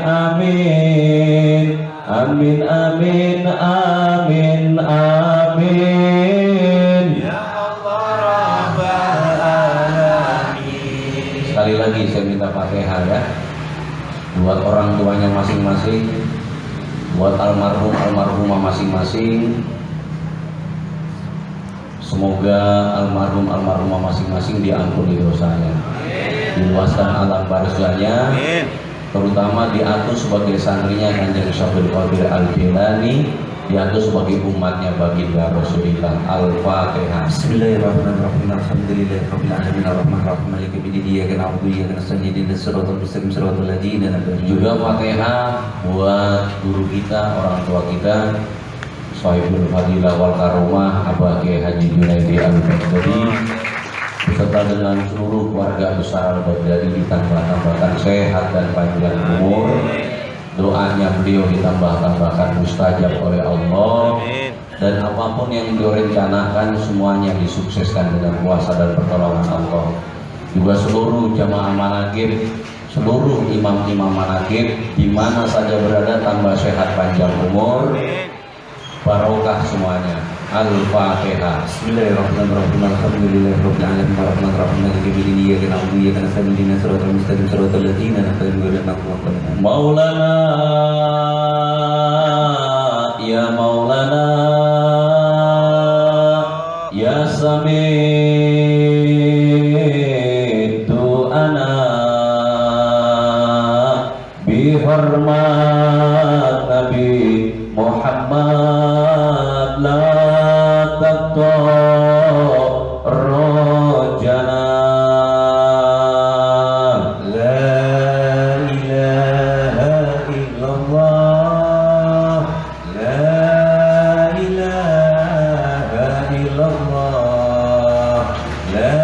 amin amin amin amin amin ya Allah rabbal alamin. Sekali lagi saya minta Fatihah ya buat orang tuanya masing-masing, buat almarhum almarhumah masing-masing. Semoga almarhum almarhumah masing-masing diampuni dosanya, diluaskan alam barzahnya, terutama diatur sebagai santrinya Kanjeng Syabdul Qadir Al-Jilani diatur sebagai umatnya baginda Rasulullah. Al-Fatihah. Bismillahirrahmanirrahim. Alhamdulillahirabbil alamin arrahmanirrahim maliki yaumiddin iyyaka na'budu wa iyyaka nasta'in ihdinas siratal mustaqim siratal ladzina an'amta 'alaihim. Juga Fatihah buat guru kita, orang tua kita, Sohibul Fadilah wal Karomah Abah Kiai Haji Junaidi Al-Baghdadi beserta dengan seluruh keluarga besar Al-Baghdadi ditambah-tambahkan sehat dan panjang umur. Doanya beliau ditambah-tambahkan mustajab oleh Allah. Dan apapun yang direncanakan semuanya disukseskan dengan kuasa dan pertolongan Allah. Juga seluruh jamaah manaqib, seluruh imam-imam manaqib di mana saja berada tambah sehat panjang umur, barokah semuanya. Al-Fatihah. Bismillahirrahmanirrahim. Alhamdulillahirabbil alamin arrahmanirrahim maliki yaumiddin iyyaka na'budu wa iyyaka nasta'in ihdinas siratal mustaqim siratal ladzina an'amta 'alaihim ghairil maghdubi 'alaihim. Maulana ya Maulana ya Sami'tu ana bihormat Nabi Muhammad la rojana. La ilaha illallah. La ilaha illallah. La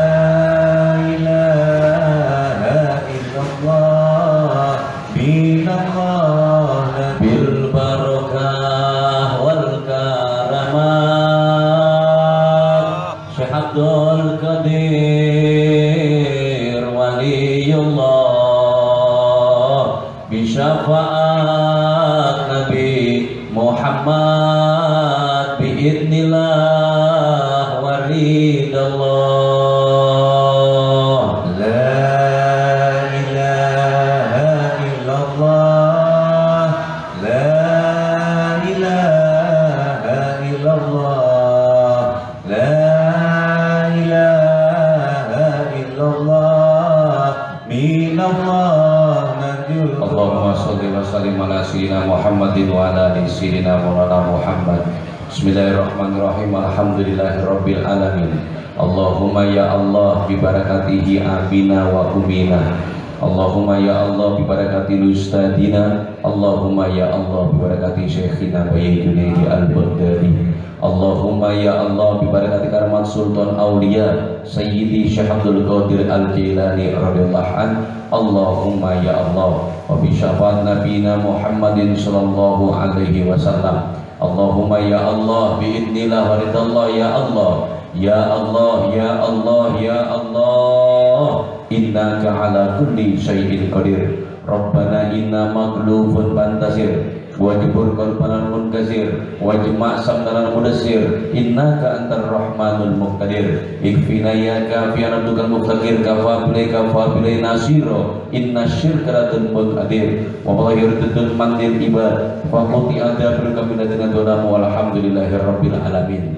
ilaha illallah. Binallah Bil barakah wal karamat Syekh Abdul Qadir Waliullah bisyafaat Nabi Muhammad biidnillah waridallah. La ilaha illallah. La ilaha illallah. La ilaha illallah. Minallah narjul. Allahumma sholli wa sallim ala sayyidina Muhammadin wa ala ali sayyidina Maulana Muhammad. Bismillahirrahmanirrahim. Alhamdulillahirabbil alamin. Allahumma ya Allah bi barakatihi abina wa umina. Allahumma ya Allah bi barakati ustadina. Allahumma ya Allah bi barakati syekhina Bayi Junaidi Al-Baghdadi. Allahumma ya Allah bi barakati karamat sultan auliya Sayyidi Syekh Abdul Qadir Al-Jilani radhiyallahu an. Allahumma ya Allah wa bi syafaat nabiyina Muhammadin sallallahu alaihi wasallam. Allahumma ya Allah bi idnillah wa ridallah ya Allah. Ya Allah ya Allah ya Allah. Innaka ala kulli syai'in qadir. Rabbana inna maghlubun fantasir wajibur qalbanan munkasir wajma' sabdanan mudassir innaka antar rahmanul muqtadir ikfina ya kafiyan abdukal muqtadir kafabilai nasiro inna syirkaratun muqtadir wa balahirutun mandil ibad wa quti adabul kabilatina donamu walhamdulillahi rabbil alamin.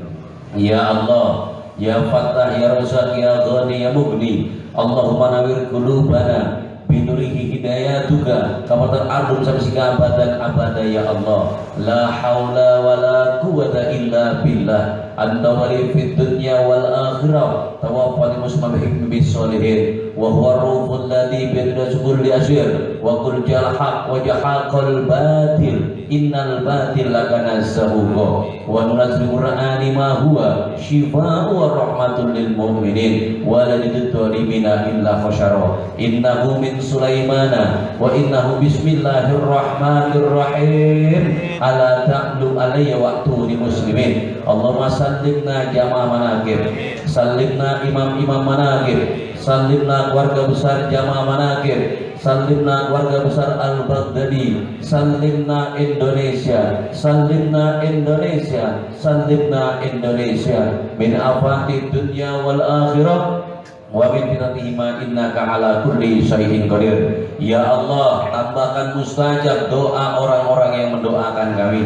Ya Allah ya Fattah ya Razak ya Ghani ya Mughni. Allahumma nawir qulubana binurihi hidayatuka kamatan adum sampai abadan abada ya Allah. La haula wa la quwata illa billah. Anta wali fid dunya wal akhirah tawaffani muslimin bis solihin wa huwa ruhul ladzi bi kulli asyir wa qul jal haq wa jahaqal batil innal batila kana zahuqa wa nunazzilu qur'ani ma huwa shifaa'u wa rahmatul lil mu'minin wa la lidzalimina illa khashara innahu min sulaimana wa innahu bismillahirrahmanirrahim ala ta'lu alayya wa'tuni muslimin. Allahumma sallimna jamaah manaqib, sallimna imam-imam manaqib, sallimna keluarga besar jamaah manaqib, sallimna keluarga besar Al-Baghdadi, sallimna Indonesia, sallimna Indonesia, sallimna Indonesia min afati dunya wal akhirah wa min fitnatihima innaka ala kulli syai'in qadir. Ya Allah, tambahkan mustajab doa orang-orang yang mendoakan kami.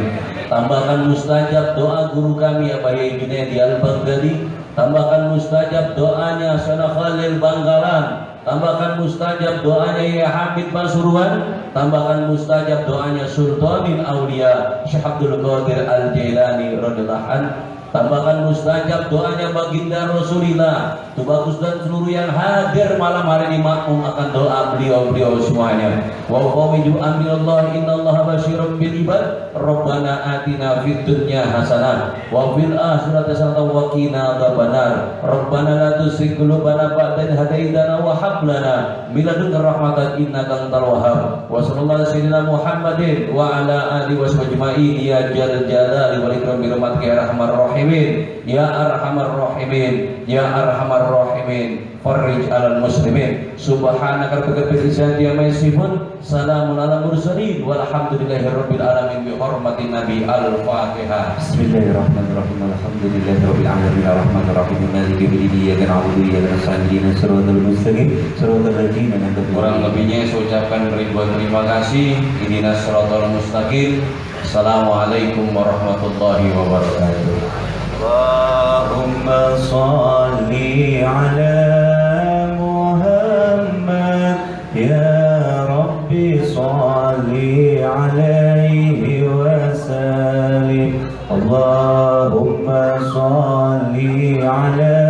Tambahkan mustajab doa guru kami ya Bayi Junaidi Al-Baghdadi. Tambahkan mustajab doanya Sana Khalil Bangkalan. tambahkan mustajab doanya ya Hamid Pasuruan, tambahkan mustajab doanya Sultanin Aulia Syekh Abdul Qadir Al-Jailani radhiyallahu anhu, tambahkan mustajab doanya baginda Rasulillah itu bagus, dan seluruh yang hadir malam hari ini makmum akan doa beliau-beliau semuanya. Wa qawiju amrillah innallaha basyirun bil ibad rabbana atina fid dunya hasanah wa fil akhirati hasanah wa qina adzabannar rabbana la tuzigh qulubana ba'da idh hadaitana wa hab lana min ladunka rahmatan innaka antal wahhab. Wa sallallahu alaihi wasallam Muhammadin wa ala alihi washabbihi ya jalal jalali wal ikram bi rahmatika ya arhamar rahimin ya arhamar rahimin ya arhamar rahimin. Farij alal muslimin subhanaka rabbika rabbil izzati amma yasifun salamun alal mursalin walhamdulillahi rabbil alamin bi hormati nabi al-fatihah. Bismillahirrahmanirrahim. Alhamdulillahi rabbil alamin arrahmanir rahim maliki yaumiddin iyyaka na'budu wa iyyaka nasta'in ihdinas siratal mustaqim siratal ladzina an'amta alaihim. Kurang lebihnya saya ucapkan ribuan terima kasih. Ihdinas siratal mustaqim. Assalamualaikum warahmatullahi wabarakatuh. Allahumma salli ala Muhammad ya Rabbi salli alaihi wa sallim. Allahumma salli ala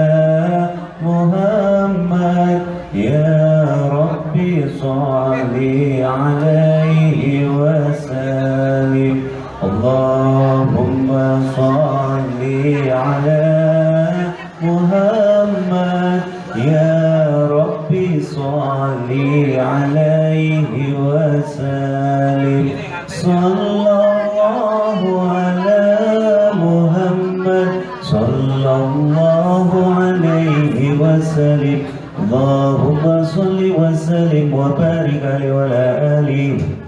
Muhammad ya Rabbi salli alaihi wa sallim. Allahumma salli ala Muhammad ya Rabbi salli alaihi wa sallim. Sallallahu ala Muhammad sallallahu alaihi wa sallim. Allahumma salli wa sallim wa barik alaihi wa ala alihi.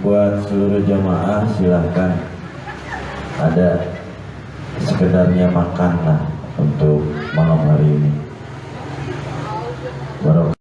Buat seluruh jamaah silahkan, ada sekedarnya makan lah untuk malam hari ini.